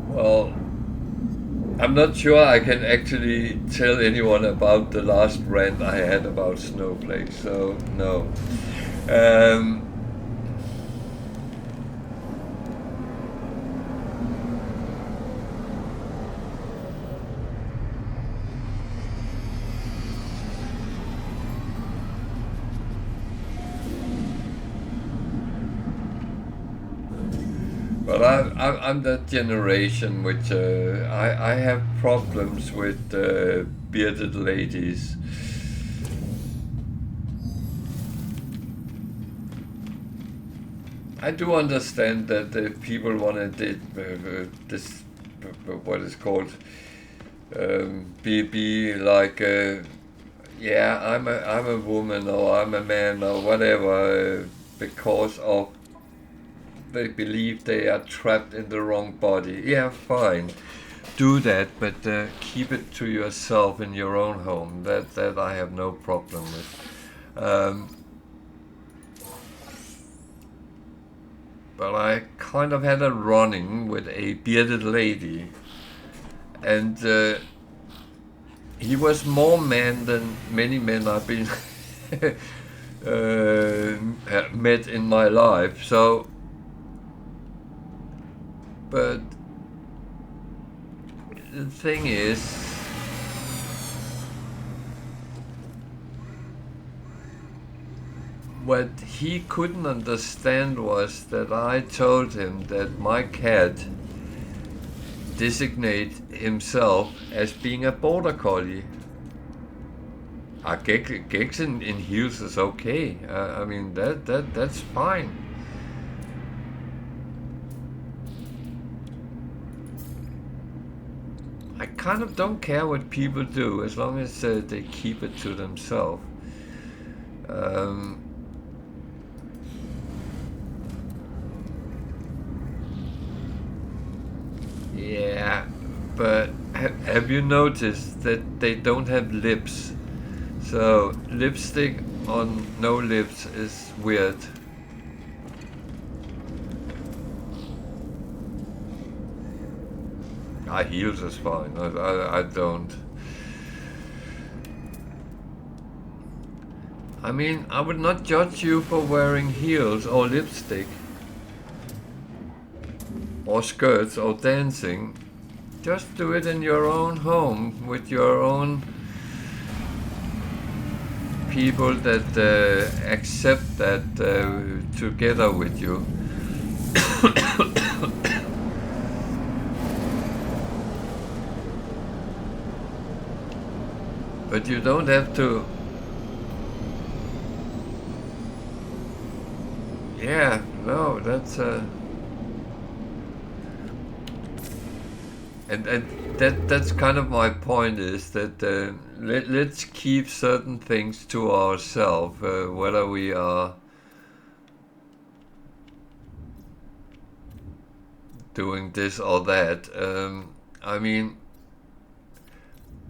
Well, I'm not sure I can actually tell anyone about the last rant I had about snowflakes, so no. Um, but I'm that generation which I have problems with bearded ladies. I do understand that people want to this what is called be like yeah, I'm a woman or I'm a man or whatever because of they believe they are trapped in the wrong body. Yeah, fine, do that, but keep it to yourself in your own home. That I have no problem with. But I kind of had a run-in with a bearded lady, and he was more man than many men I've been met in my life. So, but the thing is, what he couldn't understand was that I told him that my cat designate himself as being a border collie. Gex in heels is okay. I mean that's fine. I kind of don't care what people do as long as they keep it to themselves. Yeah, but have you noticed that they don't have lips? So lipstick on no lips is weird. Heels is fine. I don't. I mean, I would not judge you for wearing heels or lipstick or skirts or dancing. Just do it in your own home with your own people that accept that together with you. But you don't have to. Yeah, no, that's and that's kind of my point, is that let's keep certain things to ourselves, whether we are doing this or that. I mean,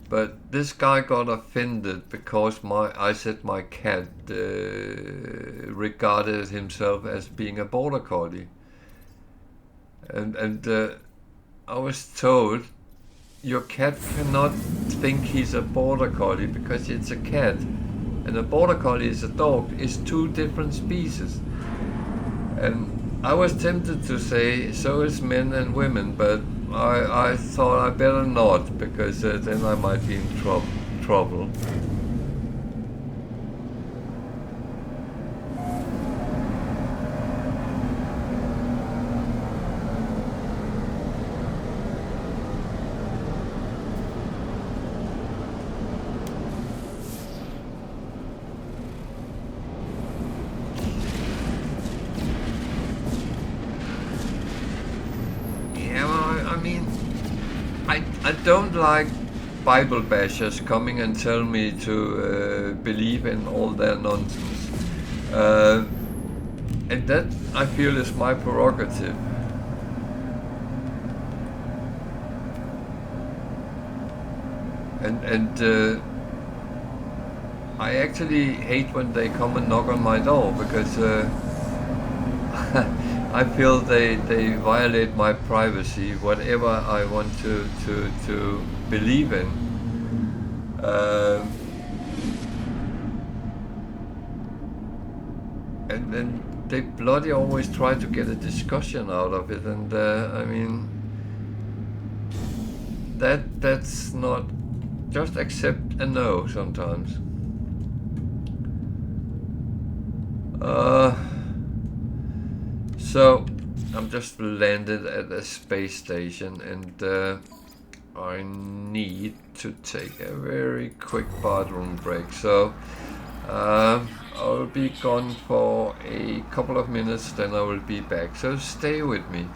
but this guy got offended because I said my cat regarded himself as being a border collie, and I was told your cat cannot think he's a border collie because it's a cat, and a border collie is a dog. It's two different species. And I was tempted to say so is men and women, but I thought I better not, because then I might be in trouble. I don't like Bible bashers coming and tell me to believe in all their nonsense. And that, I feel, is my prerogative. And I actually hate when they come and knock on my door, because I feel they violate my privacy, whatever I want to believe in. And they bloody always try to get a discussion out of it, and I mean, that's not, just accept a no sometimes. So I'm just landed at a space station, and I need to take a very quick bathroom break. So I'll be gone for a couple of minutes, then I will be back. So stay with me.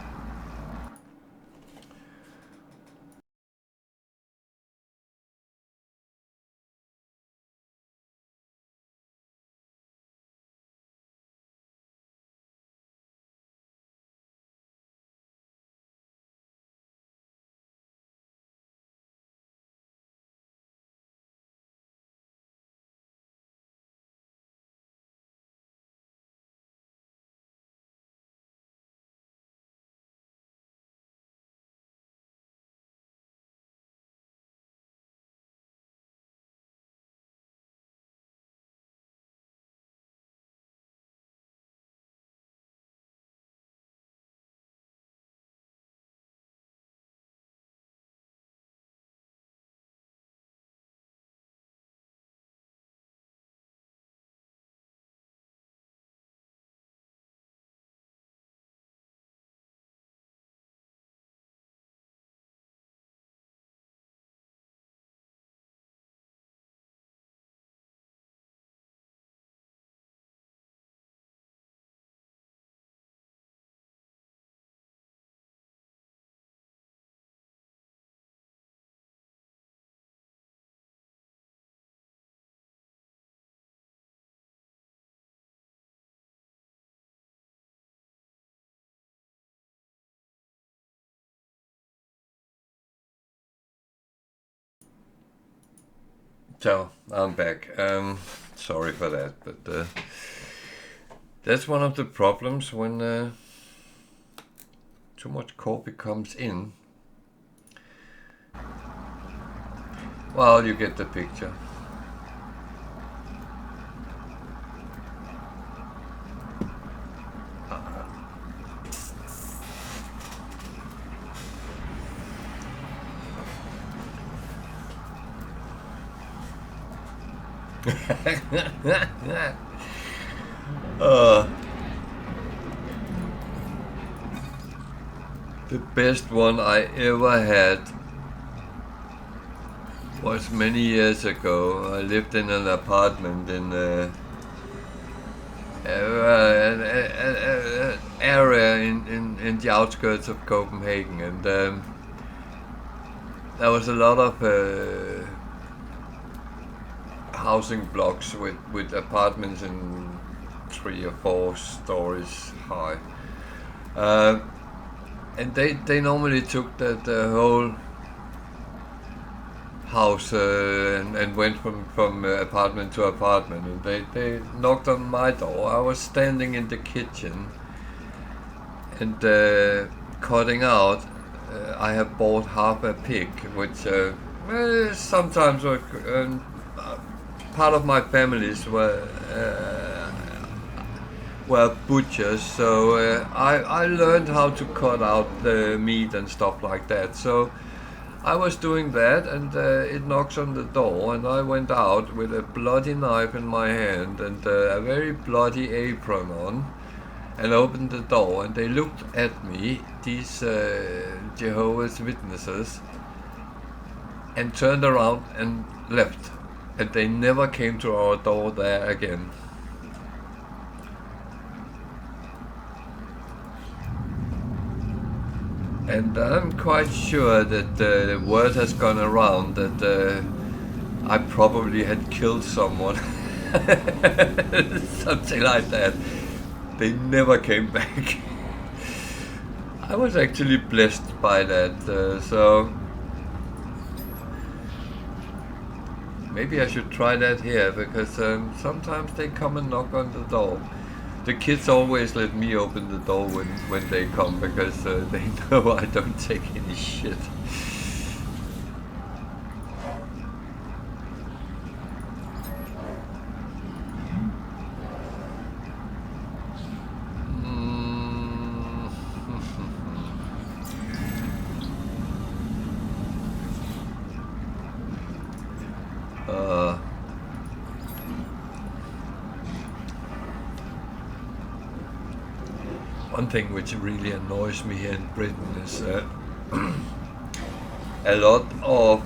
So I'm back. Sorry for that, but that's one of the problems when too much coffee comes in. Well, you get the picture. uh, the best one I ever had was many years ago. I lived in an apartment in an area in the outskirts of Copenhagen, and there was a lot of housing blocks with apartments in 3 or 4 stories high, and they normally took the whole house and went from apartment to apartment, and they knocked on my door. I was standing in the kitchen and cutting out. I have bought half a pig, which sometimes part of my families were butchers, so I learned how to cut out the meat and stuff like that. So I was doing that, and it knocks on the door, and I went out with a bloody knife in my hand and a very bloody apron on, and opened the door, and they looked at me, these Jehovah's Witnesses, and turned around and left, and they never came to our door there again. And I'm quite sure that the word has gone around that I probably had killed someone. Something like that. They never came back. I was actually blessed by that, so maybe I should try that here, because sometimes they come and knock on the door. The kids always let me open the door when they come, because they know I don't take any shit. One thing which really annoys me here in Britain is a lot of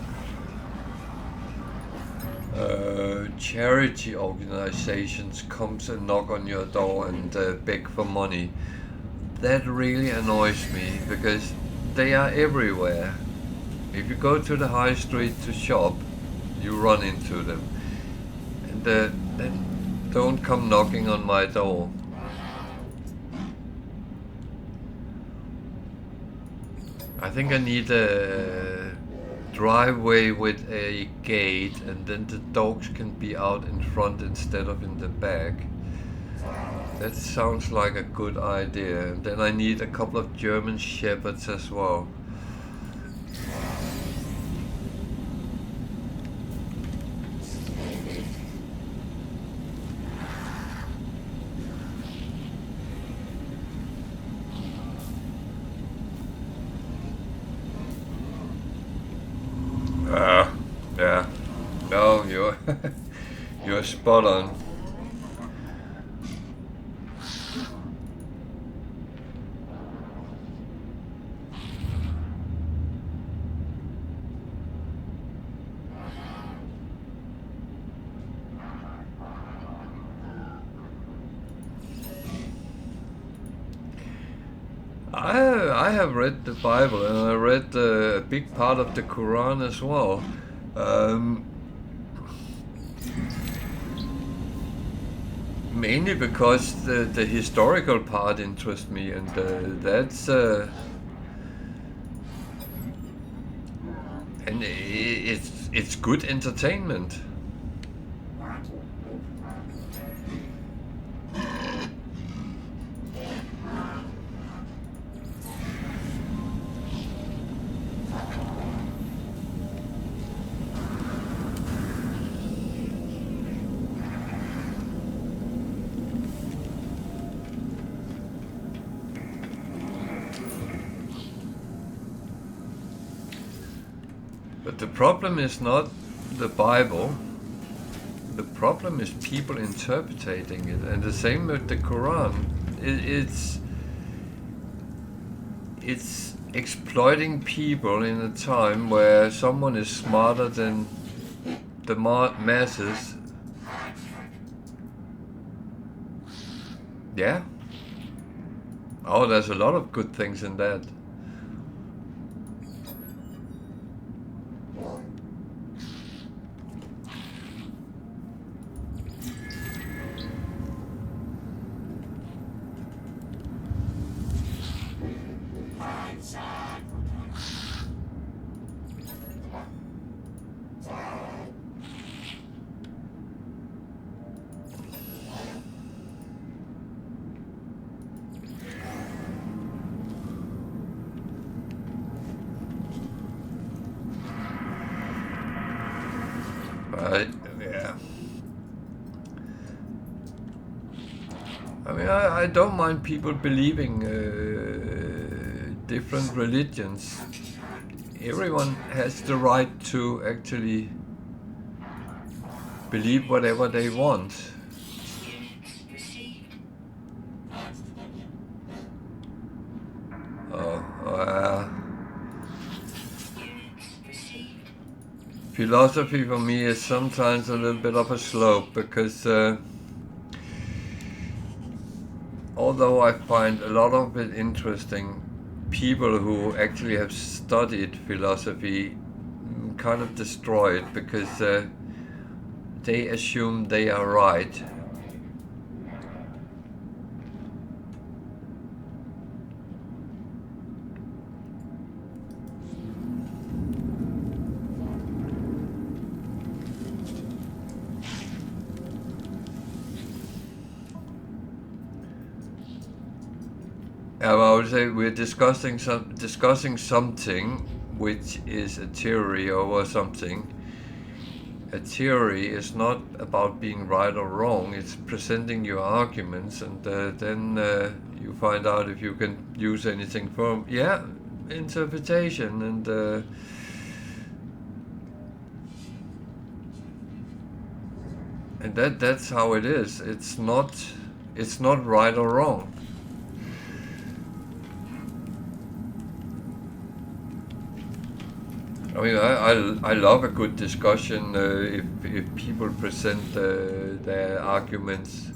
charity organizations comes and knock on your door and beg for money. That really annoys me, because they are everywhere. If you go to the high street to shop, you run into them, and then don't come knocking on my door. I think I need a driveway with a gate, and then the dogs can be out in front instead of in the back. That sounds like a good idea. And then I need a couple of German shepherds as well. Yeah. No, you're spot on. I have read the Bible, and I read a big part of the Quran as well. Mainly because the historical part interests me, and that's and it's good entertainment. But the problem is not the Bible. The problem is people interpreting it, and the same with the Quran. It's exploiting people in a time where someone is smarter than the masses. Yeah. Oh, there's a lot of good things in that. Yeah. I mean, I don't mind people believing different religions. Everyone has the right to actually believe whatever they want. Philosophy for me is sometimes a little bit of a slope, because although I find a lot of it interesting, people who actually have studied philosophy kind of destroy it, because they assume they are right. I would say we're discussing something which is a theory or something. A theory is not about being right or wrong. It's presenting your arguments, and then you find out if you can use anything from interpretation, and that's how it is. It's not right or wrong. I mean, I love a good discussion if people present their arguments.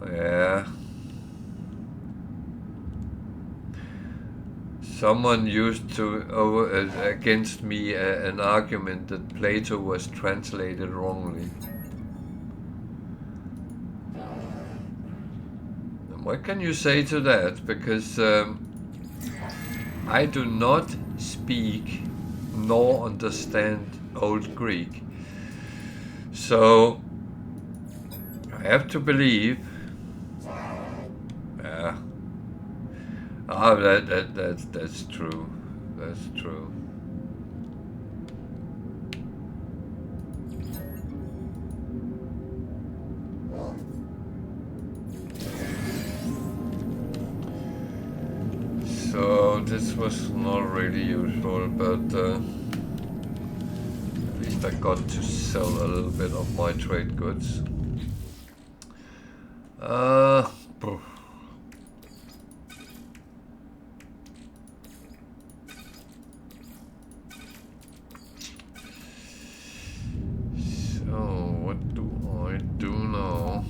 Yeah. Someone used to against me an argument that Plato was translated wrongly. And what can you say to that? Because I do not speak nor understand Old Greek, so I have to believe. Yeah. That's true. That's true. So this was not really useful, but at least I got to sell a little bit of my trade goods. So what do I do now?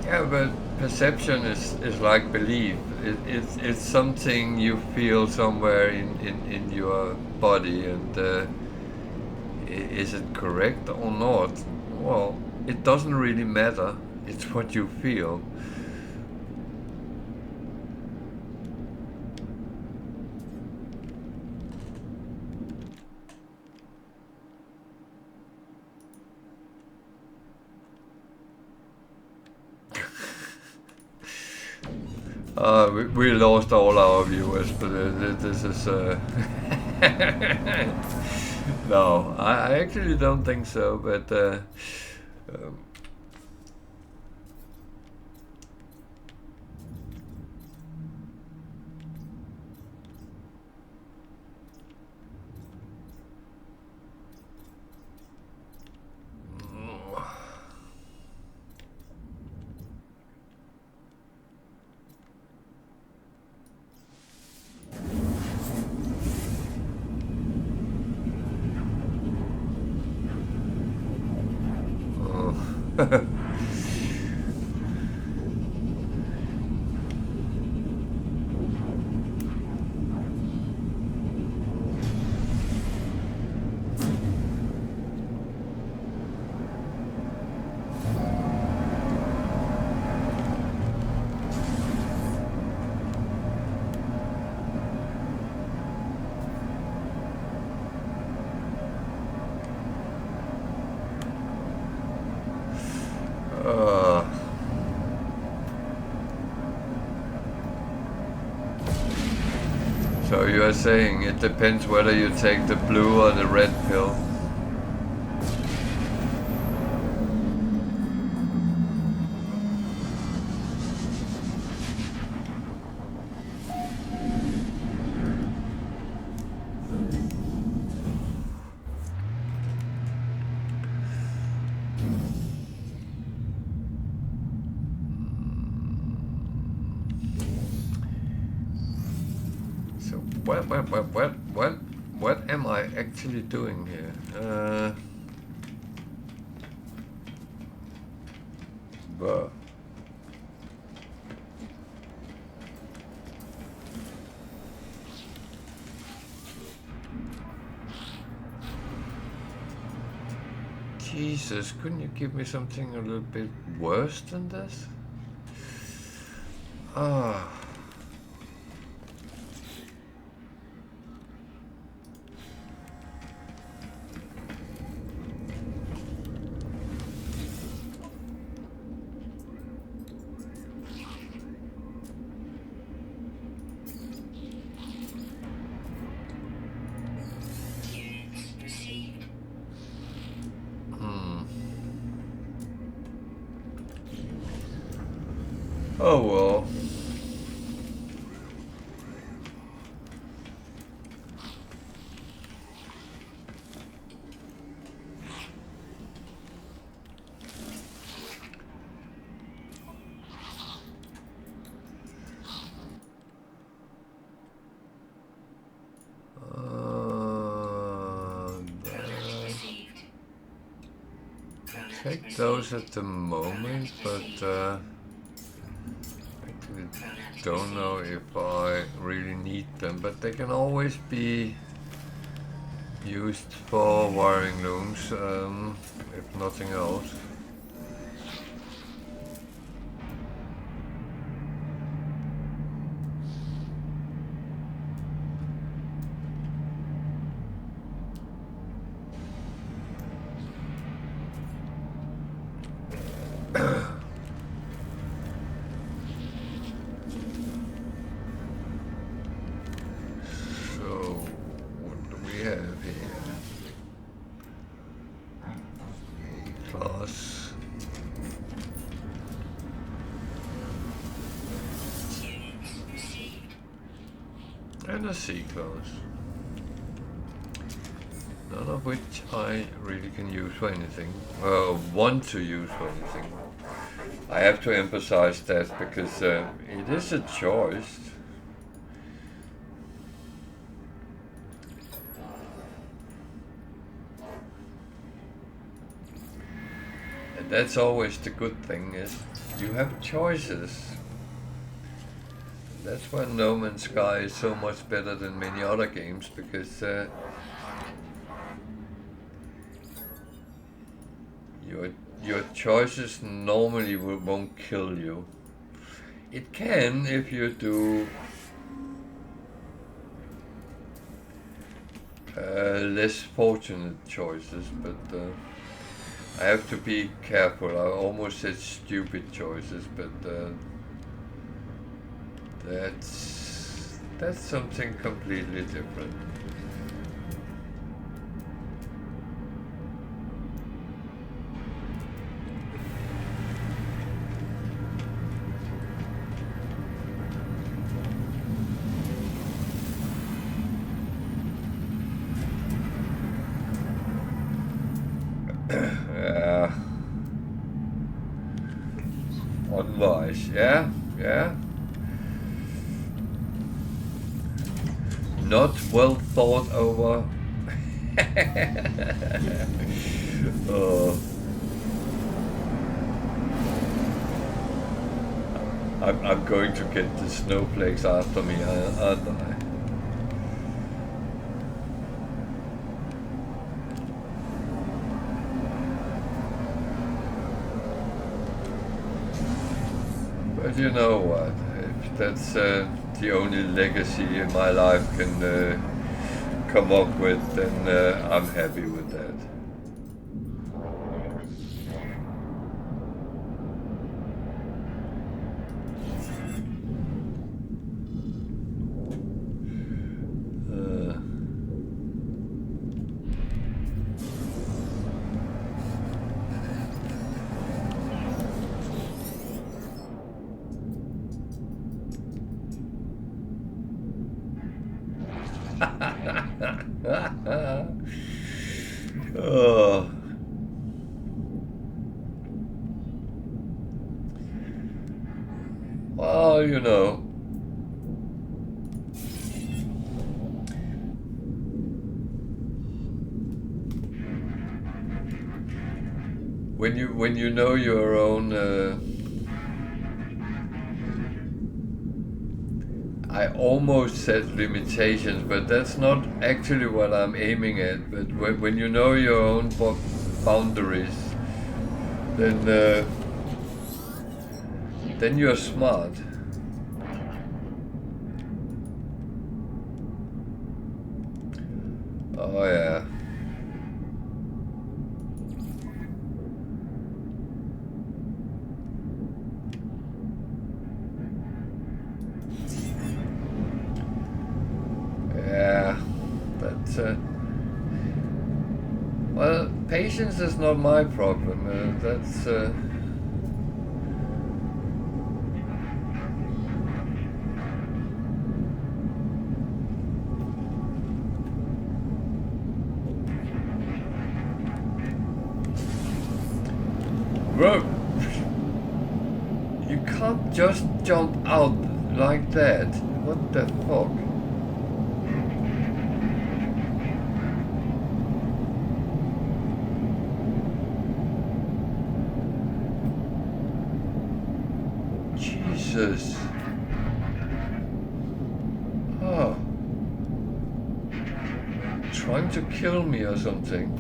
Yeah, but perception is like belief. It's something you feel somewhere in your body, and is it correct or not? Well, it doesn't really matter. It's what you feel. We lost all our viewers, but this is no, I actually don't think so, but So you are saying it depends whether you take the blue or the red pill? What am I actually doing here? But Jesus, couldn't you give me something a little bit worse than this? Ah. Oh well. Take those at the moment, but actually don't know if I really need them, but they can always be used for wiring looms, if nothing else. And a C-class. None of which I really can use for anything. Well, want to use for anything. I have to emphasize that because it is a choice. And that's always the good thing, is you have choices. That's why No Man's Sky is so much better than many other games, because your choices normally won't kill you. It can if you do less fortunate choices, but I have to be careful. I almost said stupid choices, but that's something completely different. Yeah. Otherwise, yeah. Not well thought over. I'm going to get the snowflakes after me, aren't I? But you know what? If that's the only legacy my life can come up with, then I'm happy with that. Oh. Well, you know, when you know your own, I almost said limitations, but that's not actually what I'm aiming at. But when you know your own boundaries, then you're smart. Oh yeah. Yeah, that's well, patience is not my problem. That's bro, you can't just jump out like that. What the fuck? Jesus. Oh. Trying to kill me or something.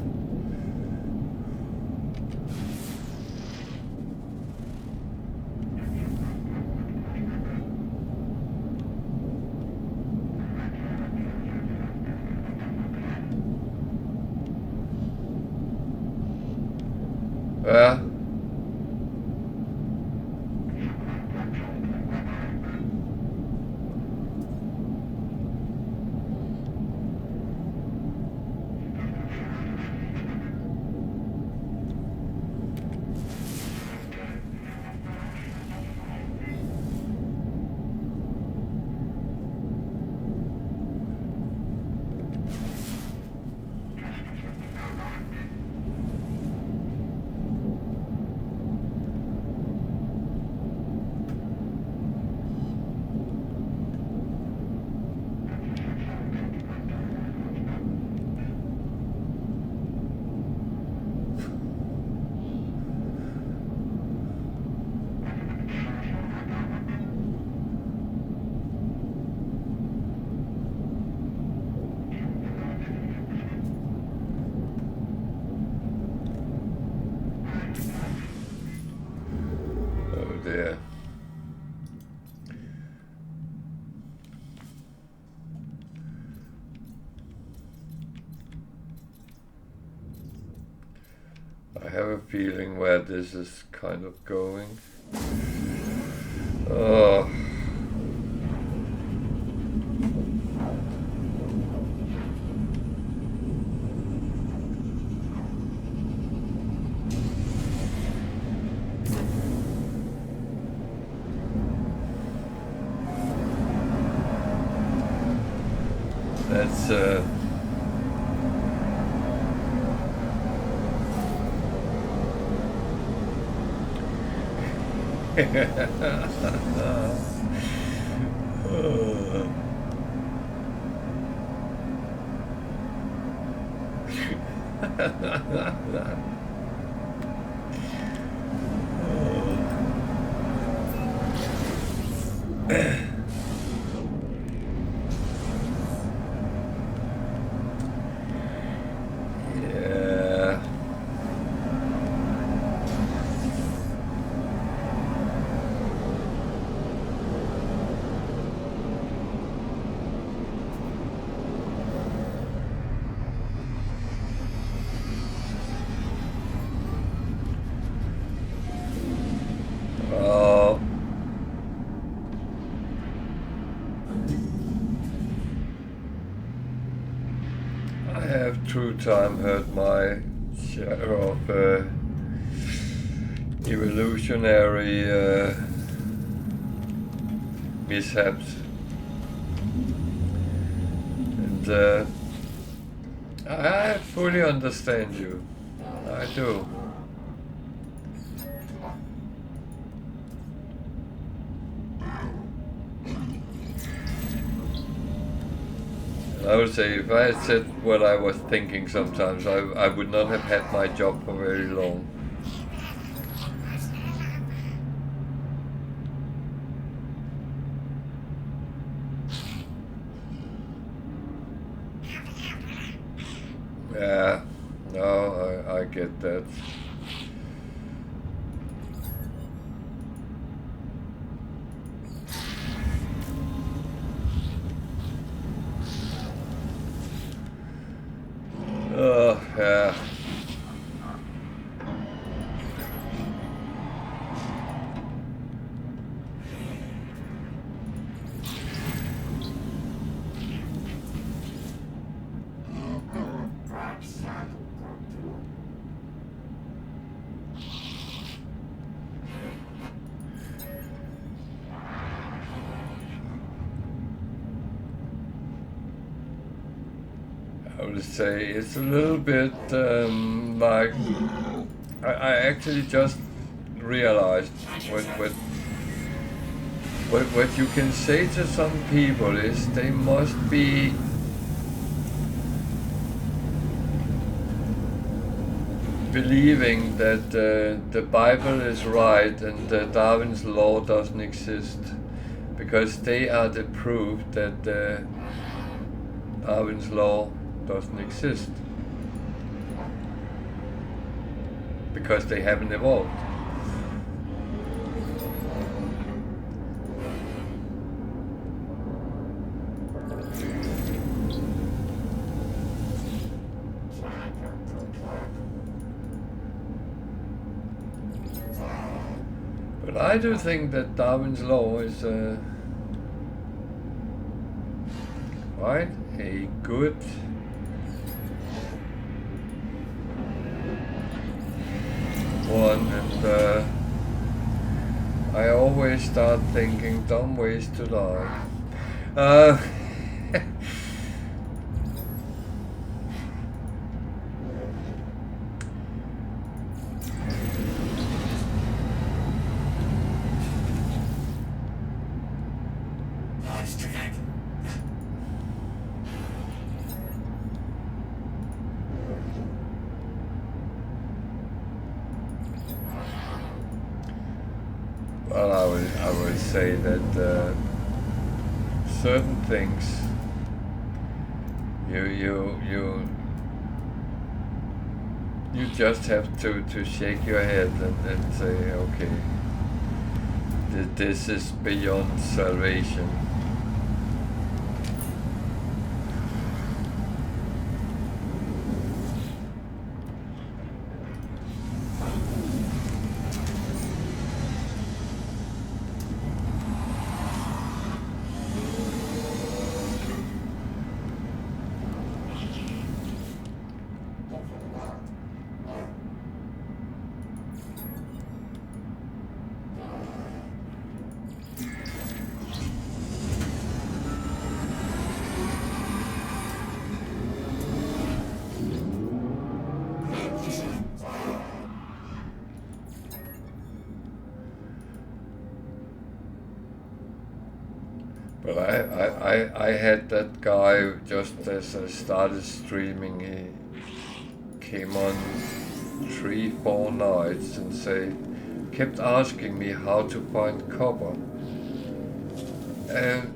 There. I have a feeling where this is kind of going. Oh. That's through time heard my share of evolutionary mishaps, and I fully understand you. I do. I would say if I had said what I was thinking sometimes, I would not have had my job for very long. Yeah, no, I get that. Yeah. I would say it's a little bit like I actually just realized what you can say to some people is they must be believing that the Bible is right and Darwin's law doesn't exist, because they are the proof that Darwin's law doesn't exist, because they haven't evolved. But I do think that Darwin's law is quite a good one, and I always start thinking dumb ways to die. Well, I would say that certain things you just have to shake your head and say, okay, this is beyond salvation. But I had that guy just as I started streaming. He came on 3-4 nights and kept asking me how to find copper. And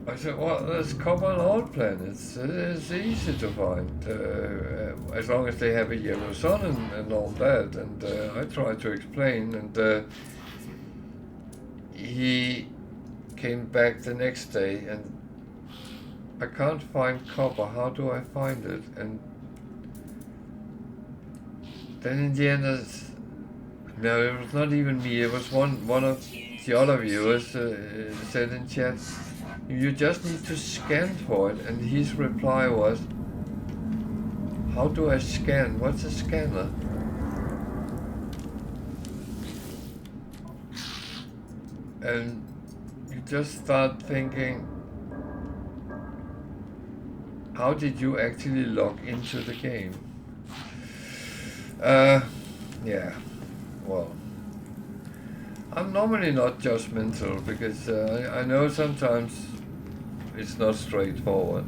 I said, well, there's copper on all planets. It's easy to find, as long as they have a yellow sun and all that. And I tried to explain, and he came back the next day, and I can't find copper. How do I find it? And then in the end, no, it was not even me. It was one of the other viewers said in chat, you just need to scan for it. And his reply was, how do I scan? What's a scanner? And you just start thinking, how did you actually log into the game? Yeah, well, I'm normally not judgmental because I know sometimes it's not straightforward.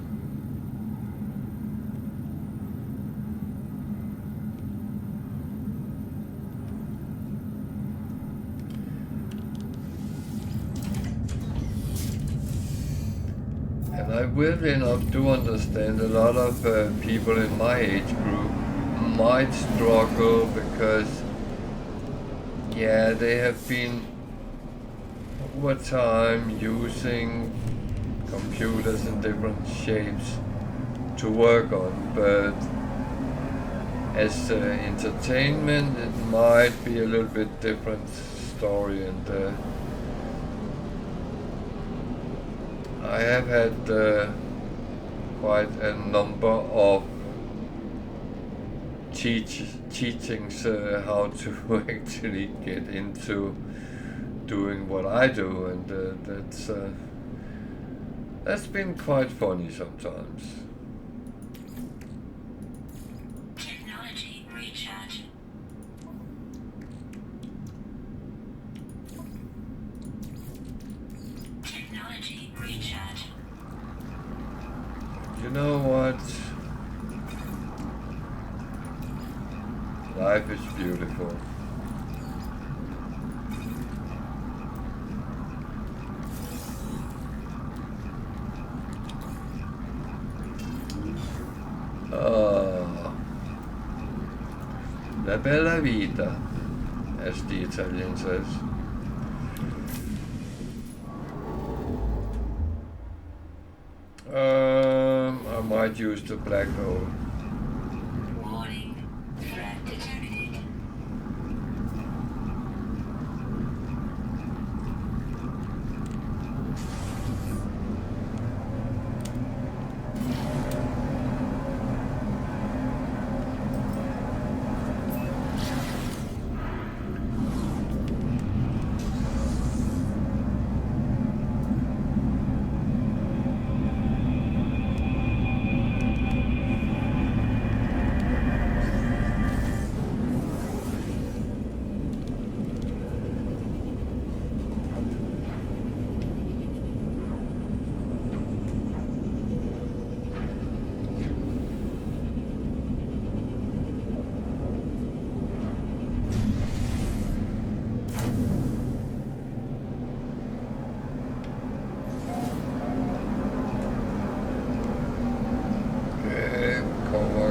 And I weirdly enough do understand a lot of people in my age group might struggle because, yeah, they have been over time using computers in different shapes to work on, but as entertainment it might be a little bit different story, and I have had quite a number of teachings how to actually get into doing what I do, and that's been quite funny sometimes. Technology recharge. Technology recharge. You know what? Life is beautiful. Oh, la bella vita, as the Italian says. I might use the black hole. Warning. Threat detected.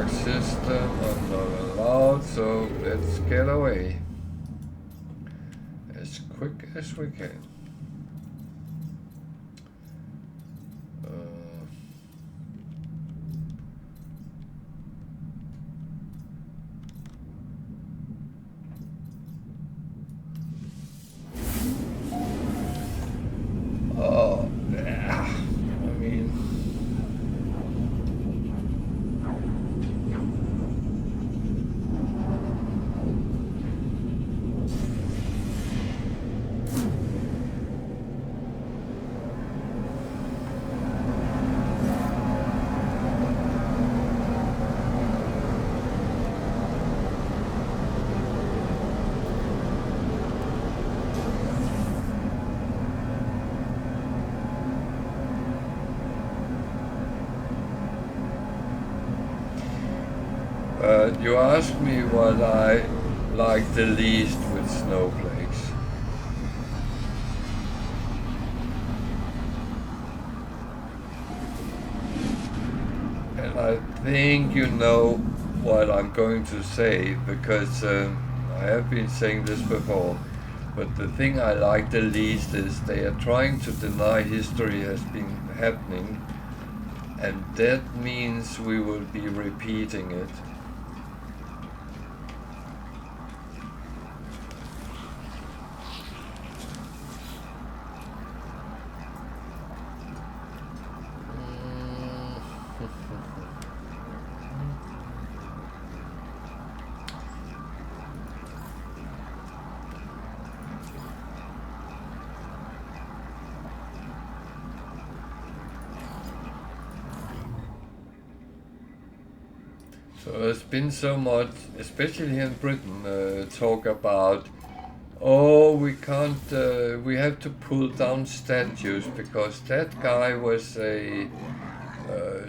System, I'm not allowed, so let's get away as quick as we can. Oh, yeah. I mean, you asked me what I like the least with snowflakes. And I think you know what I'm going to say, because I have been saying this before, but the thing I like the least is they are trying to deny history has been happening, and that means we will be repeating it. So there's been so much, especially here in Britain, talk about, oh, we can't, we have to pull down statues because that guy was a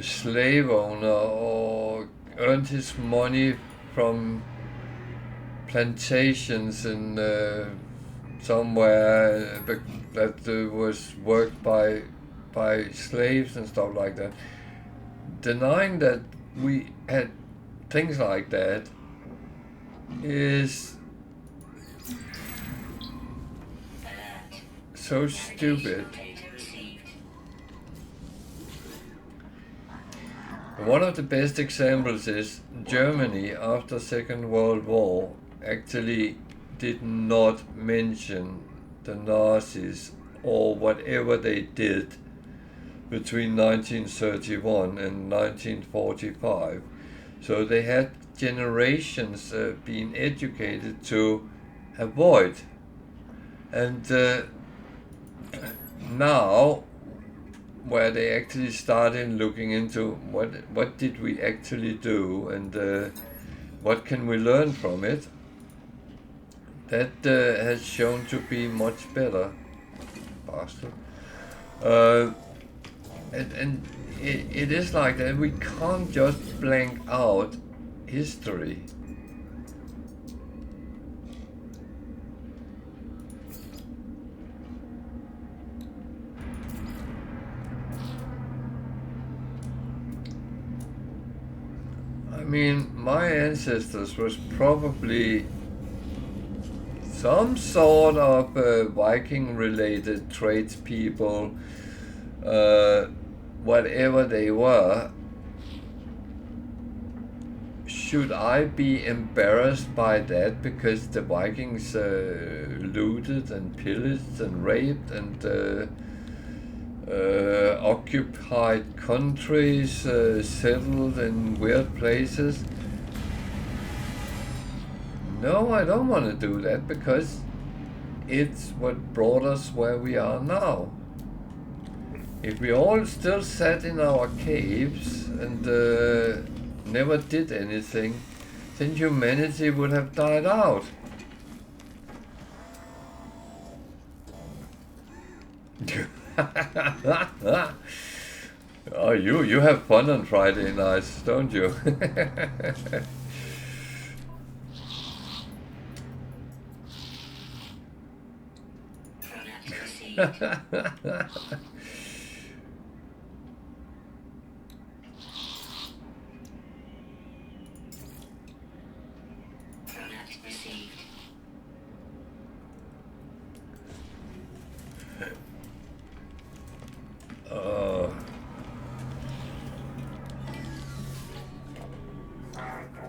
slave owner or earned his money from plantations in somewhere that was worked by slaves and stuff like that. Denying that we had things like that is so stupid. One of the best examples is Germany after Second World War actually did not mention the Nazis or whatever they did between 1931 and 1945. So they had generations being educated to avoid. And now, where they actually started looking into what did we actually do and what can we learn from it, that has shown to be much better. Bastard. And it is like that. We can't just blank out history. I mean, my ancestors was probably some sort of Viking-related tradespeople, whatever they were. Should I be embarrassed by that because the Vikings looted and pillaged and raped and occupied countries, settled in weird places? No, I don't want to do that because it's what brought us where we are now. If we all still sat in our caves and never did anything, then humanity would have died out. Oh, you have fun on Friday nights, don't you?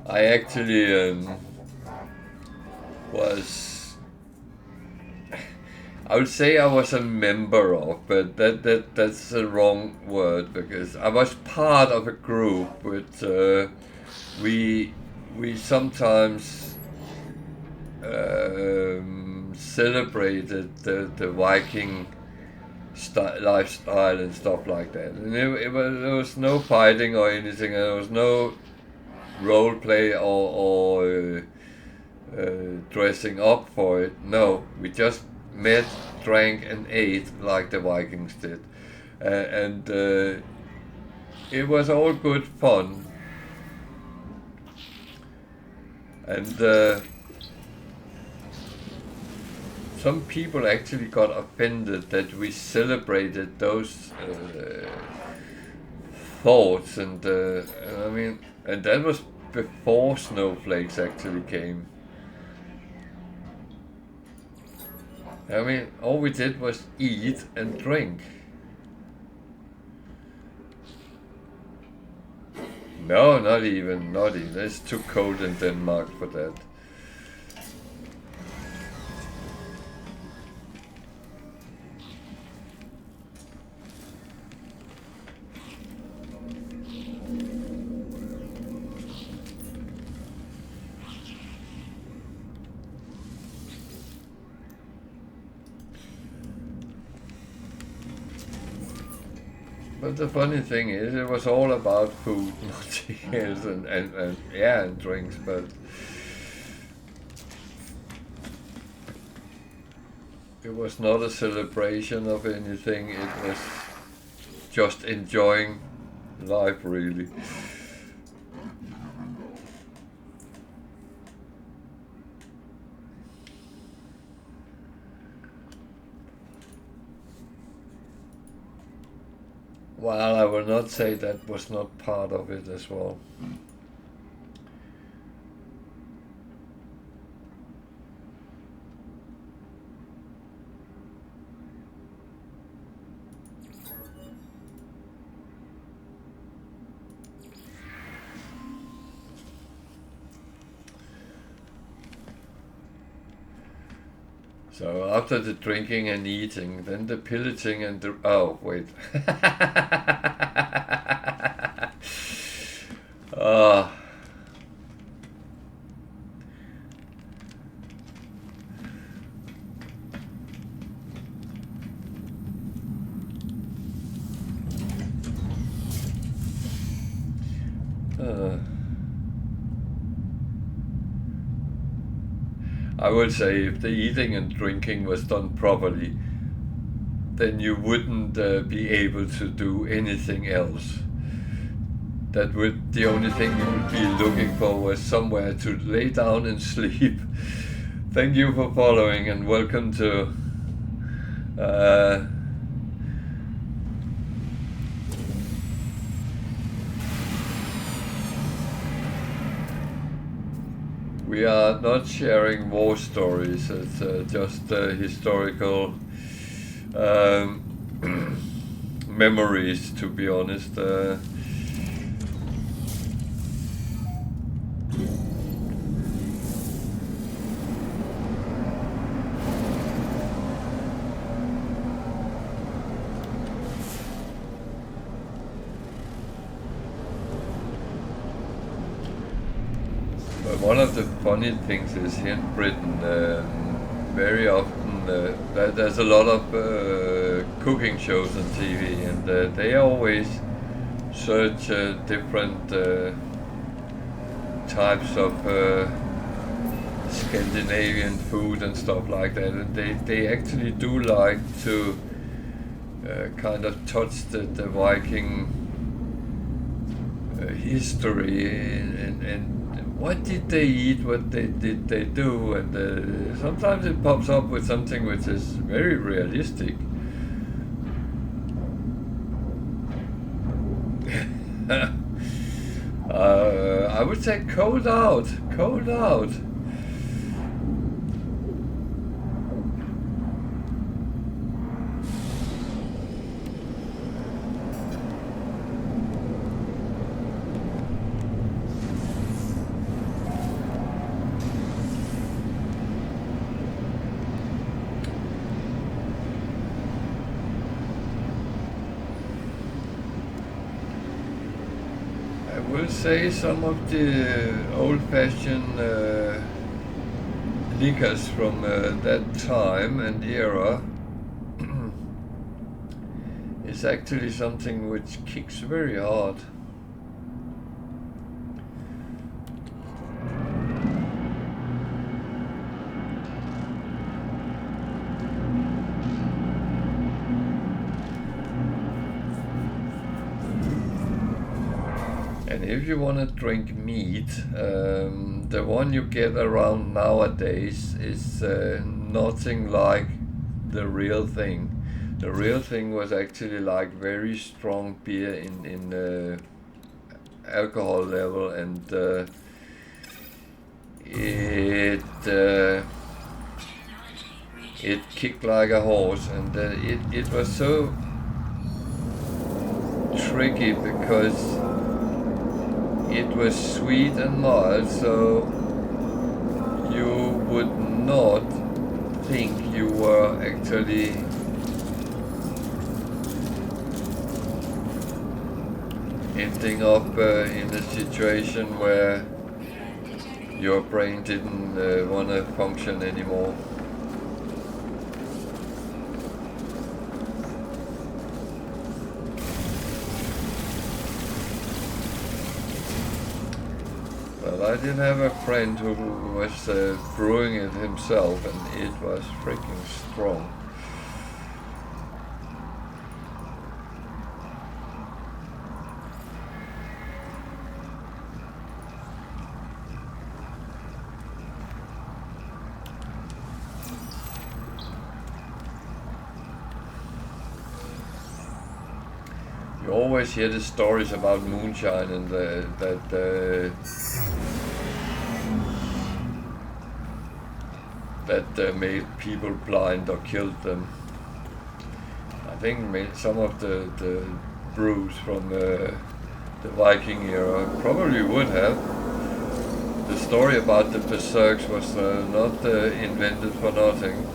I actually was, I would say I was a member of, but that's the wrong word because I was part of a group with we sometimes celebrated the Viking lifestyle and stuff like that, and there was no fighting or anything, and there was no role play or dressing up for it. No, we just met, drank and ate like the Vikings did, and it was all good fun. And some people actually got offended that we celebrated those thoughts, and I mean, and that was before snowflakes actually came. I mean, all we did was eat and drink. No, not even. It's too cold in Denmark for that. But the funny thing is, it was all about food, nothing else, and yeah, and drinks, but it was not a celebration of anything, it was just enjoying life, really. Well, I will not say that was not part of it as well. So after the drinking and eating, then the pillaging and the... Oh, wait. Ah. I would say if the eating and drinking was done properly, then you wouldn't be able to do anything else. That would, the only thing you would be looking for was somewhere to lay down and sleep. Thank you for following and welcome to we are not sharing war stories, it's just historical memories, to be honest. One of the funny things is here in Britain, very often there's a lot of cooking shows on TV, and they always search different types of Scandinavian food and stuff like that, and they actually do like to kind of touch the Viking history and what did they eat, what did they do, and sometimes it pops up with something which is very realistic. I would say cold out. Say some of the old-fashioned liquors from that time and era is actually something which kicks very hard. If you want to drink meat, the one you get around nowadays is nothing like the real thing. The real thing was actually like very strong beer in alcohol level, and it kicked like a horse, and it was so tricky because it was sweet and mild, so you would not think you were actually ending up in a situation where your brain didn't want to function anymore. I did have a friend who was brewing it himself, and it was freaking strong. You always hear the stories about moonshine and that made people blind or killed them. I think some of the brews from the Viking era probably would have. The story about the berserks was not invented for nothing.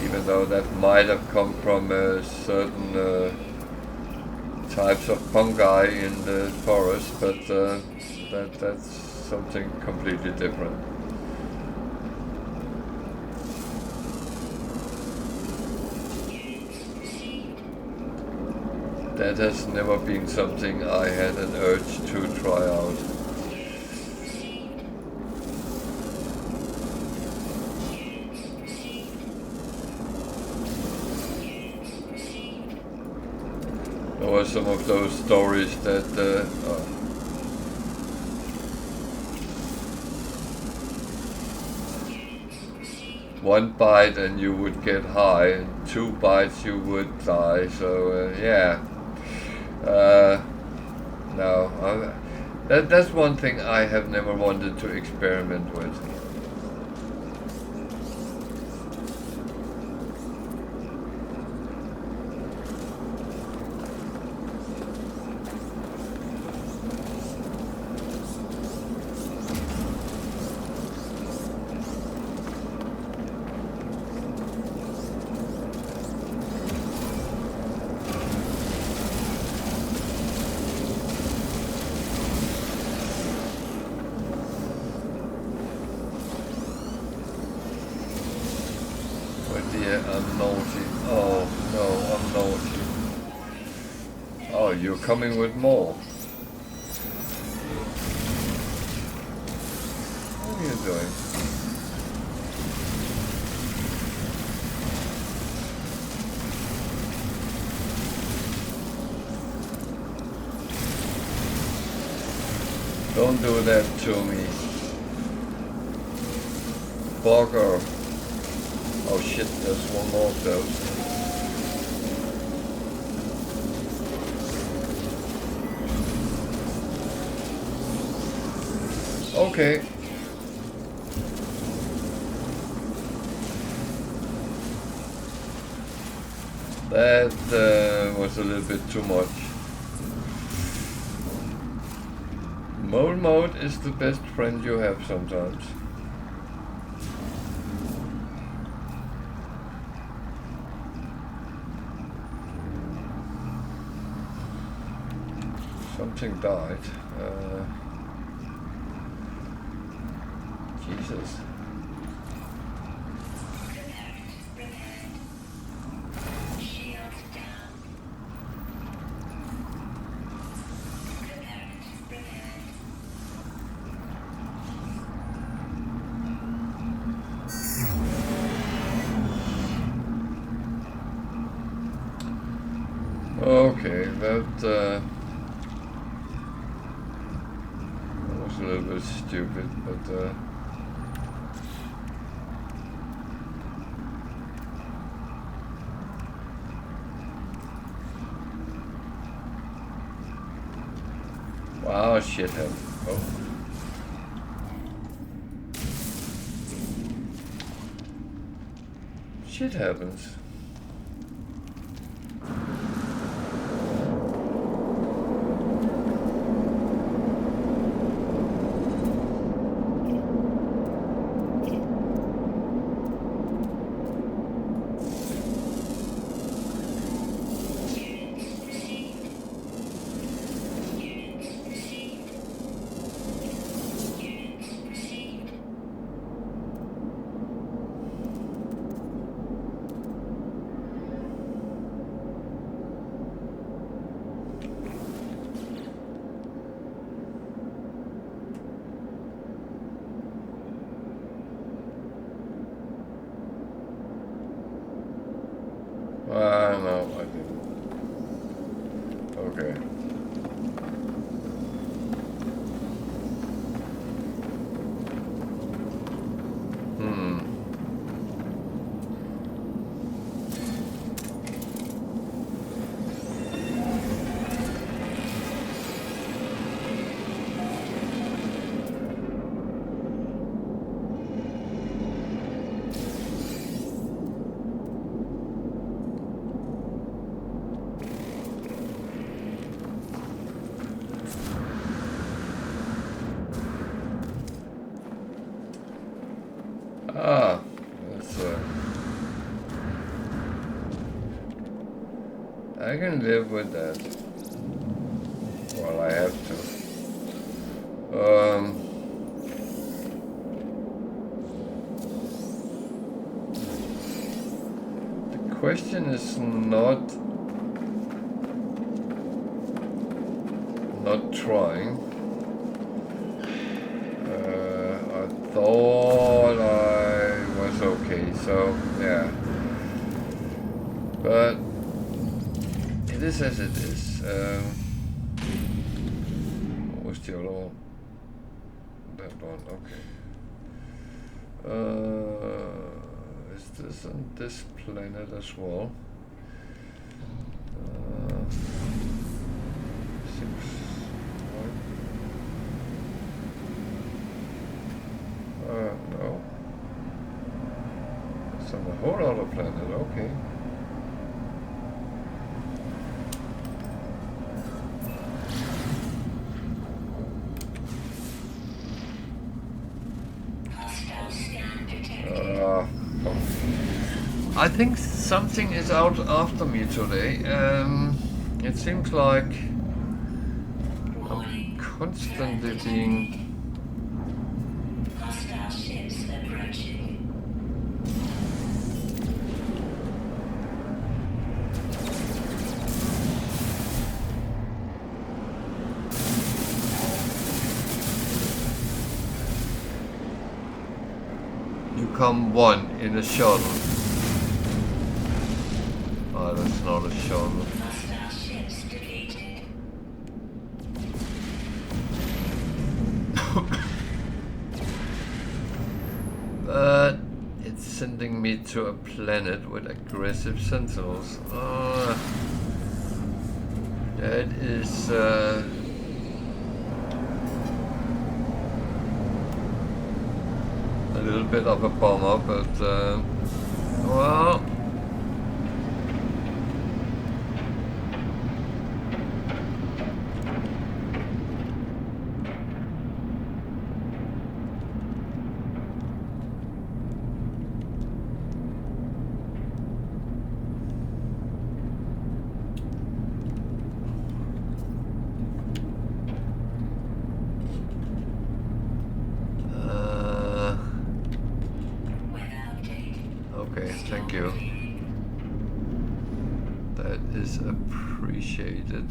Even though that might have come from certain types of fungi in the forest, but that's something completely different. That has never been something I had an urge to try out. There were some of those stories that one bite and you would get high, and 2 bites you would die. So yeah, no, that's one thing I have never wanted to experiment with. I'm naughty. Oh no, I'm naughty. Oh, you're coming with more. What are you doing? Don't do that to me. Bugger. Oh shit, there's one more of those. Okay. That was a little bit too much. Mole mode is the best friend you have sometimes. Something died. Jesus. Okay, that was a little bit stupid, but wow, shit happened. Oh. Shit happens. No, I didn't. Okay. Ah, that's I can live with that. Well, I have to. The question is not trying. I thought I was okay, so yeah. But it is as it is. What was the other one? That one, okay. Is this on this planet as well? No. It's on a whole other planet, okay. I think something is out after me today. It seems like I'm constantly being... Hostile ships approaching. You come one in a shuttle. Oh, that's not a shuttle. Hostile ships deleted. But it's sending me to a planet with aggressive sentinels. That is a little bit of a bummer, but well. Okay, thank you. That is appreciated.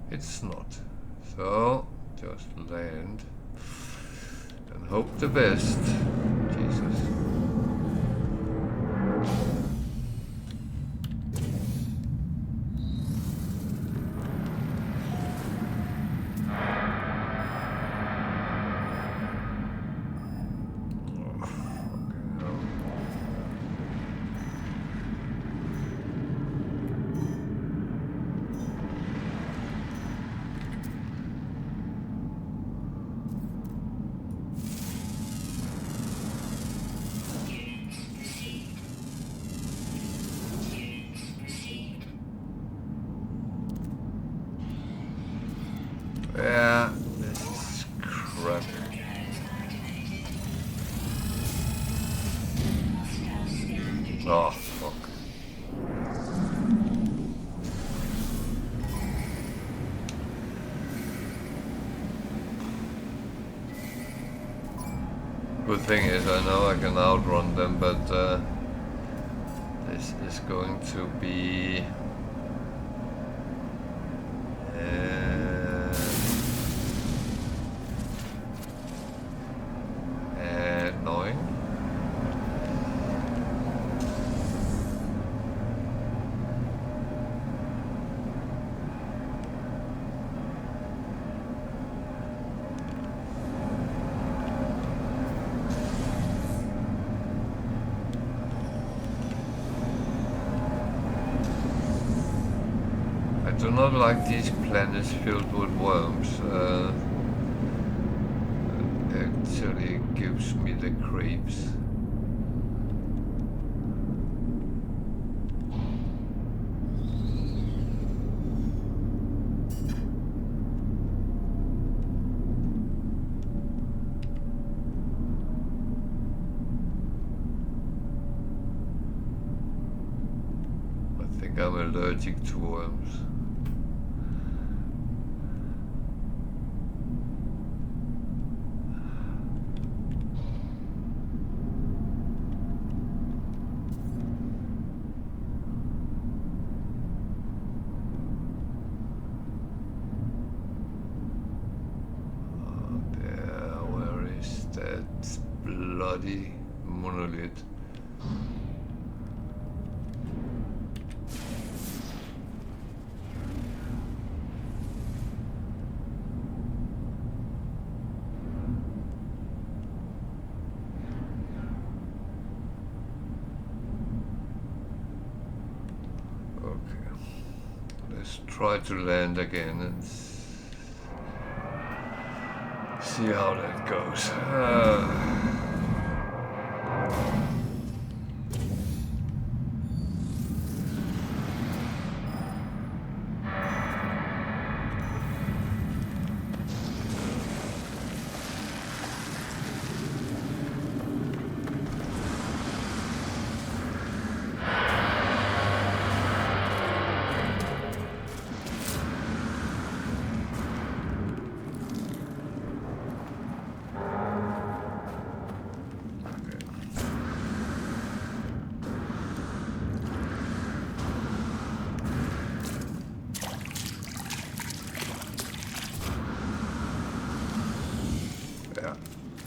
It's not. So, just land and hope the best. Jesus. Oh, fuck. Good thing is I know I can outrun them, but this is going to be annoying. I do not like these planets filled with worms. Actually gives me the creeps. I think I'm allergic to worms. Bloody monolith. Okay, let's try to land again and see how that goes.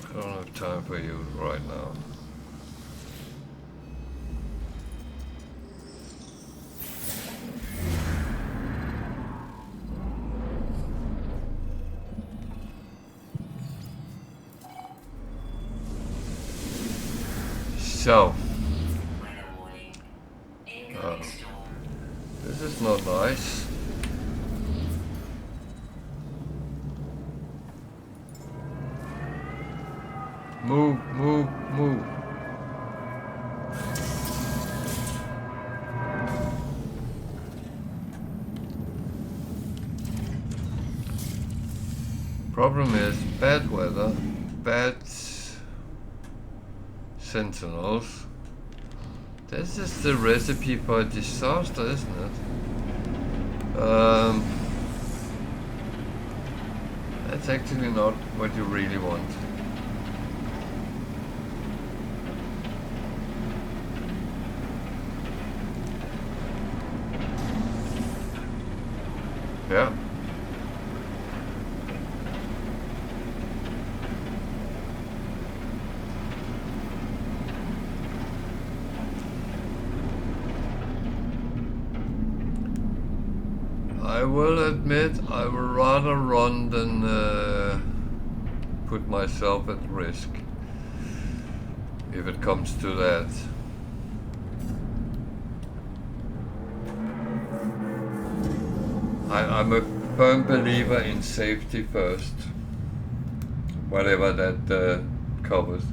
I don't have time for you right now. So, this is not nice. Move, move, move. Problem is bad weather, bad sentinels. This is the recipe for a disaster, isn't it? That's actually not what you really want. Yeah. I will admit I would rather run than put myself at risk, if it comes to that. I'm a firm believer in safety first, whatever that covers.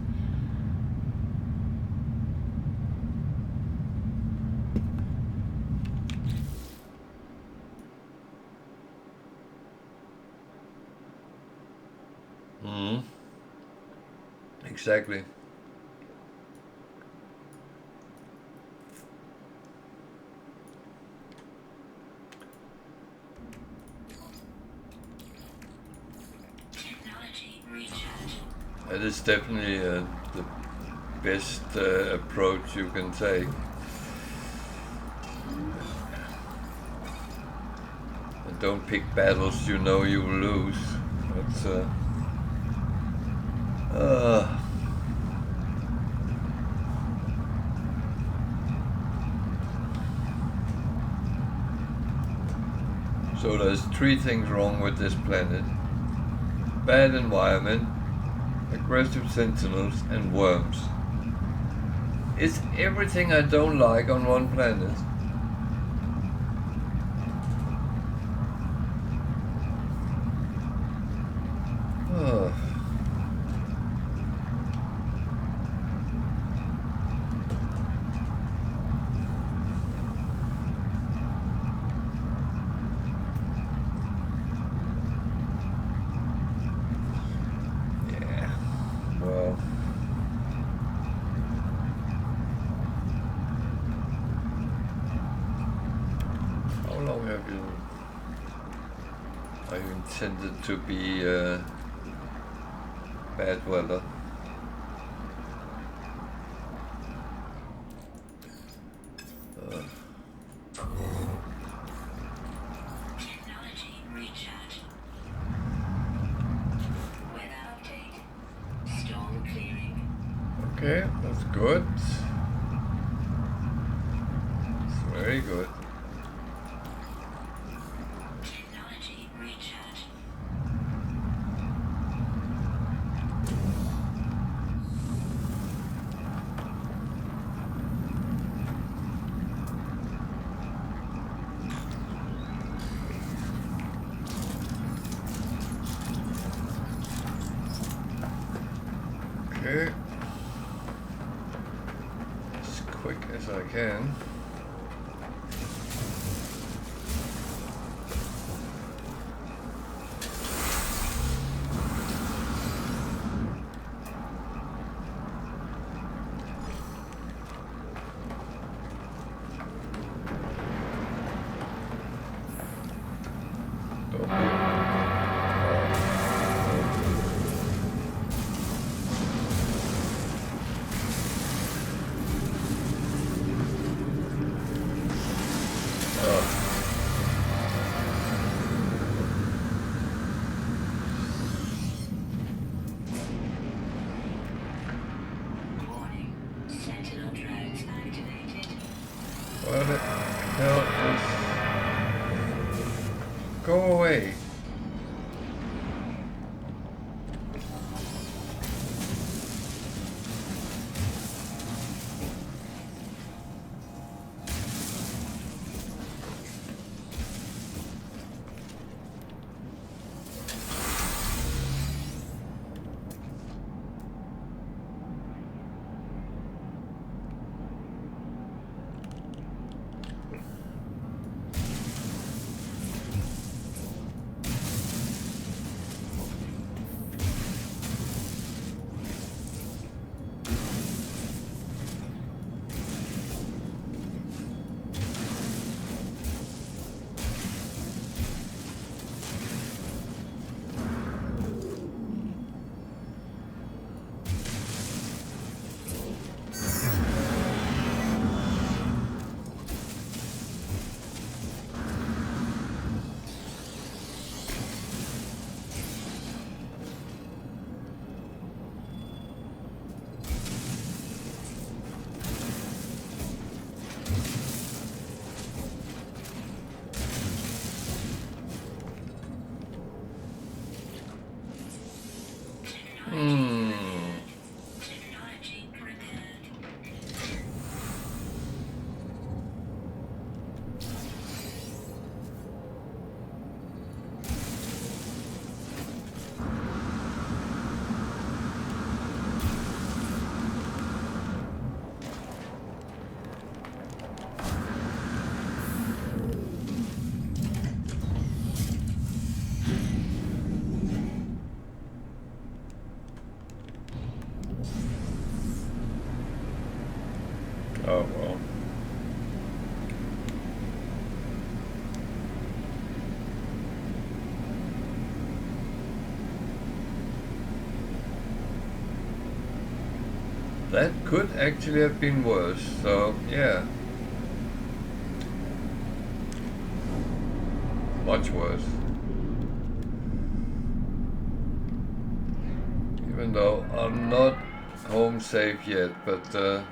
Exactly. It is definitely the best approach you can take. And don't pick battles you know you will lose. That's so there's 3 things wrong with this planet. Bad environment, aggressive sentinels, and worms. It's everything I don't like on one planet. Oh. Are you intended to be bad weather? Technology recharge. Weather update. Storm clearing. Okay, that's good. It's very good. Technology recharge. Okay. As quick as I can. Don't be- Warning. Sentinel drones activated. What the hell is... Go away. Technology prepared. Oh well. That could actually have been worse, so yeah. Much worse. Even though I'm not home safe yet, but Hostile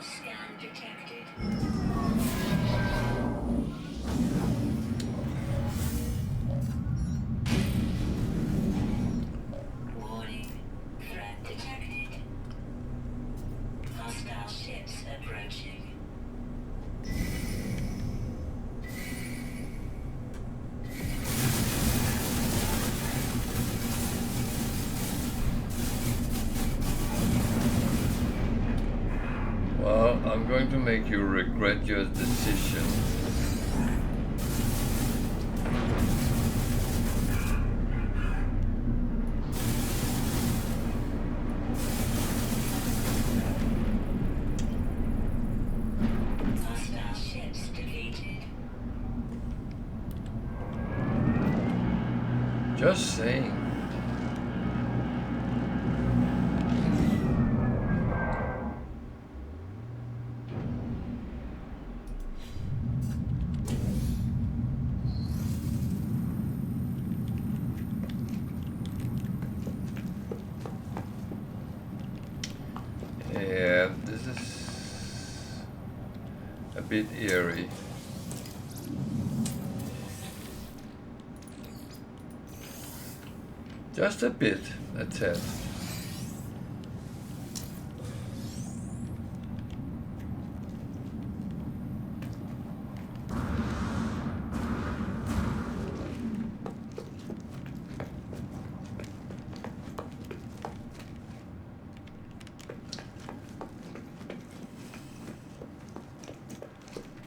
scan detected. Warning. Threat detected. Hostile ships approaching. well, I'm going to make you regret your decision. Hostile ships defeated. Just saying. Yeah, this is a bit eerie. Just a bit, a tad.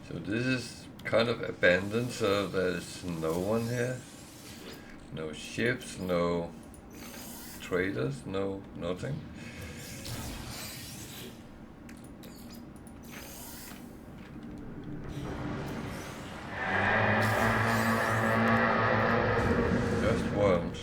So this is kind of abandoned, so there's no one here. No ships, no traders, no nothing. Just worms.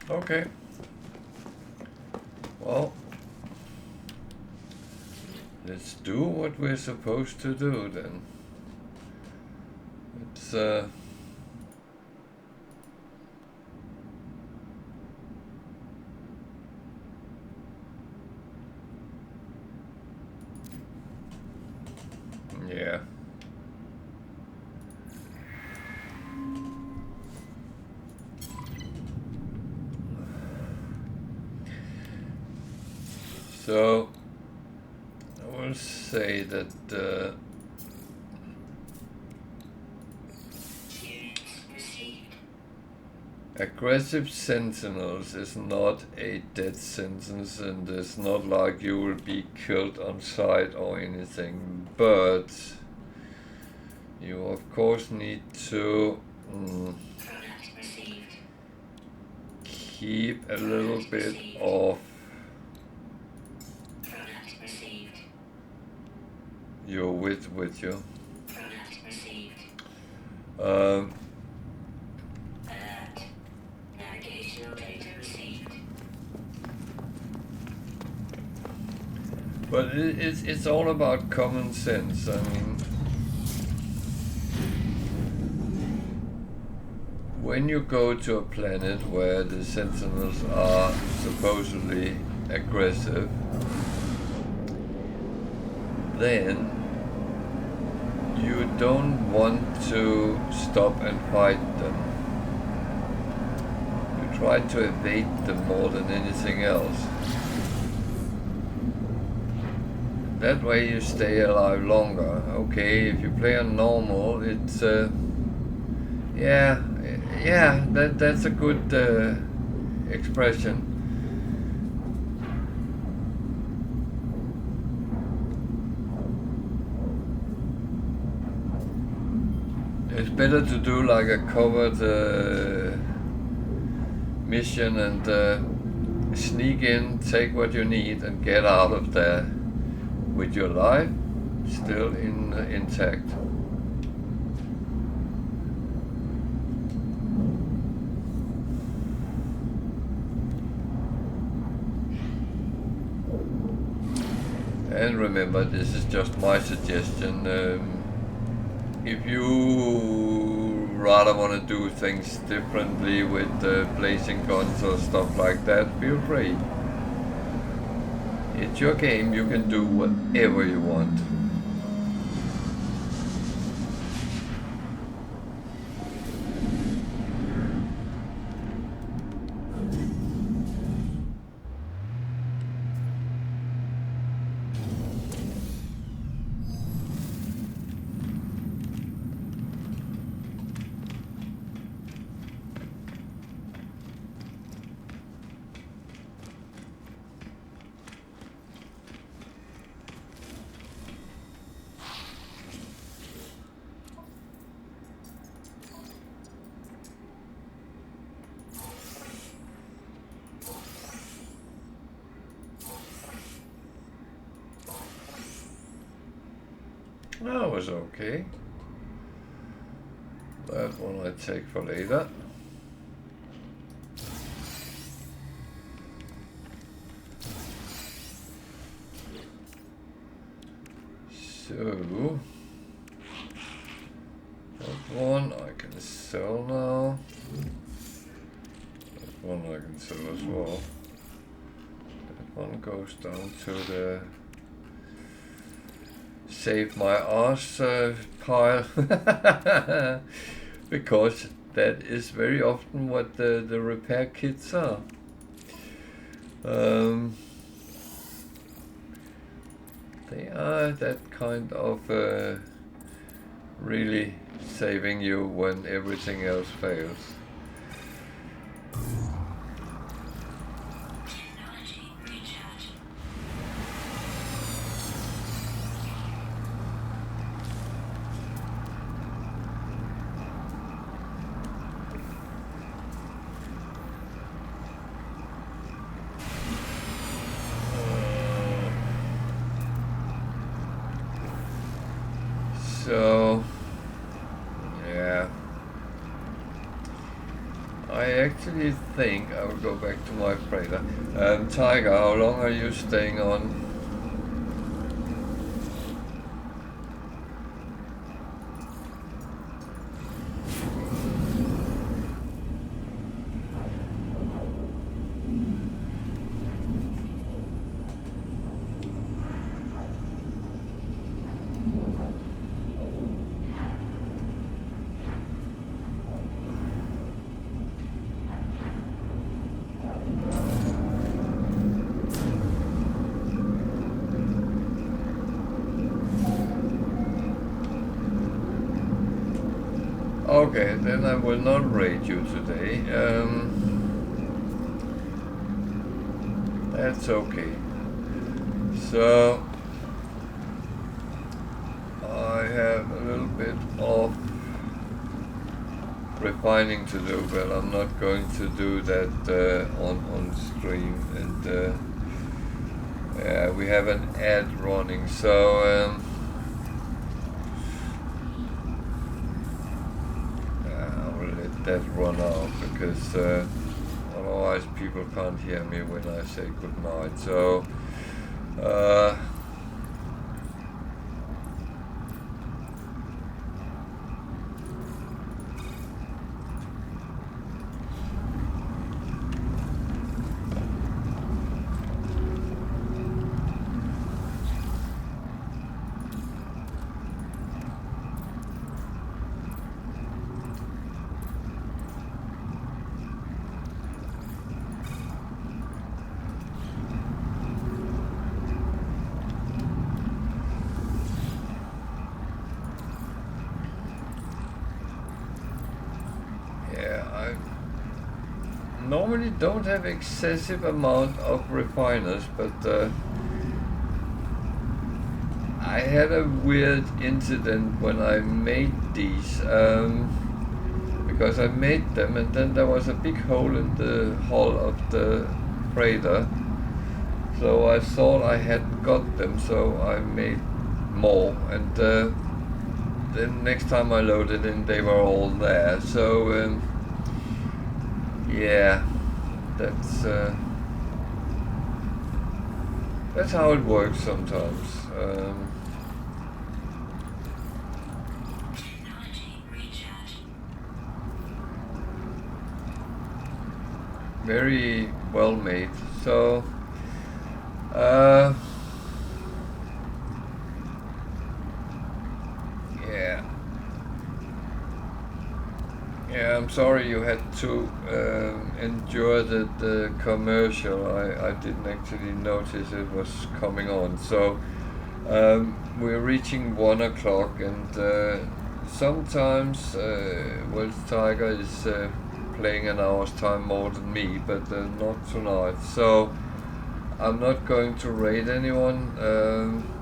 Okay. Well, let's do what we're supposed to do then. It's yeah. So I will say that Units received. aggressive sentinels is not a death sentence, and it's not like you will be killed on sight or anything, but you of course need to Product received. keep a little bit of Product received. your wit with you. Product received. Um, Alert. Navigational data received. but it's all about common sense. I mean, when you go to a planet where the sentinels are supposedly aggressive, then you don't want to stop and fight them. You try to evade them more than anything else. That way you stay alive longer. Okay, if you play on normal, it's yeah, that's a good expression. better to do like a covered mission and sneak in, take what you need, and get out of there with your life still intact. And remember, this is just my suggestion. If you rather want to do things differently with blazing guns or stuff like that, feel free. It's your game, you can do whatever you want. That was okay. That one I take for later. So that one I can sell now. That one I can sell as well. That one goes down to the save my arse pile. Because that is very often what the repair kits are. They are that kind of really saving you when everything else fails. So, yeah, I actually think I will go back to my freighter. Tiger, how long are you staying on? Okay, then I will not raid you today. That's okay. So I have a little bit of refining to do, but I'm not going to do that on stream. And yeah, we have an ad running, so that run out because otherwise people can't hear me when I say good night. So normally don't have excessive amount of refiners, but I had a weird incident when I made these, because I made them and then there was a big hole in the hull of the freighter. So I thought I had got them, so I made more, and then next time I loaded in, they were all there. So yeah, that's how it works sometimes. Technology recharge. Very well made. So yeah. Yeah, I'm sorry you had to endure the commercial. I didn't actually notice it was coming on. So we're reaching 1 o'clock, and sometimes Welsh Tiger is playing an hour's time more than me, but not tonight. So I'm not going to raid anyone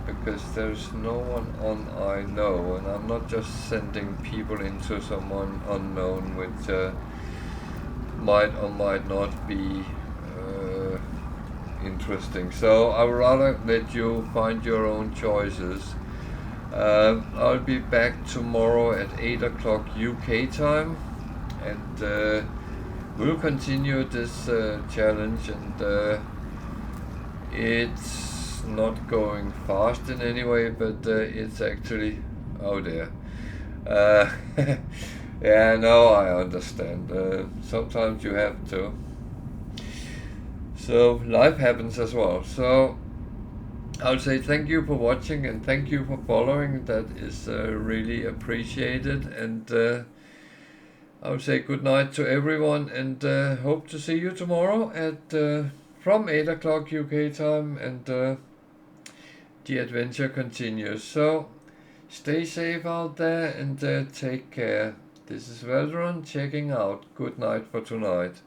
because there's no one on I know, and I'm not just sending people into someone unknown, which might or might not be interesting. So I would rather let you find your own choices. I'll be back tomorrow at 8 o'clock UK time, and we'll continue this challenge, and it's not going fast in any way, but it's actually out there. Yeah, no, I understand. Sometimes you have to. So life happens as well. So I'll say thank you for watching and thank you for following. That is really appreciated. And I'll say good night to everyone, and hope to see you tomorrow at from 8 o'clock UK time, and the adventure continues. So stay safe out there, and take care. This is Veldron checking out. Good night for tonight.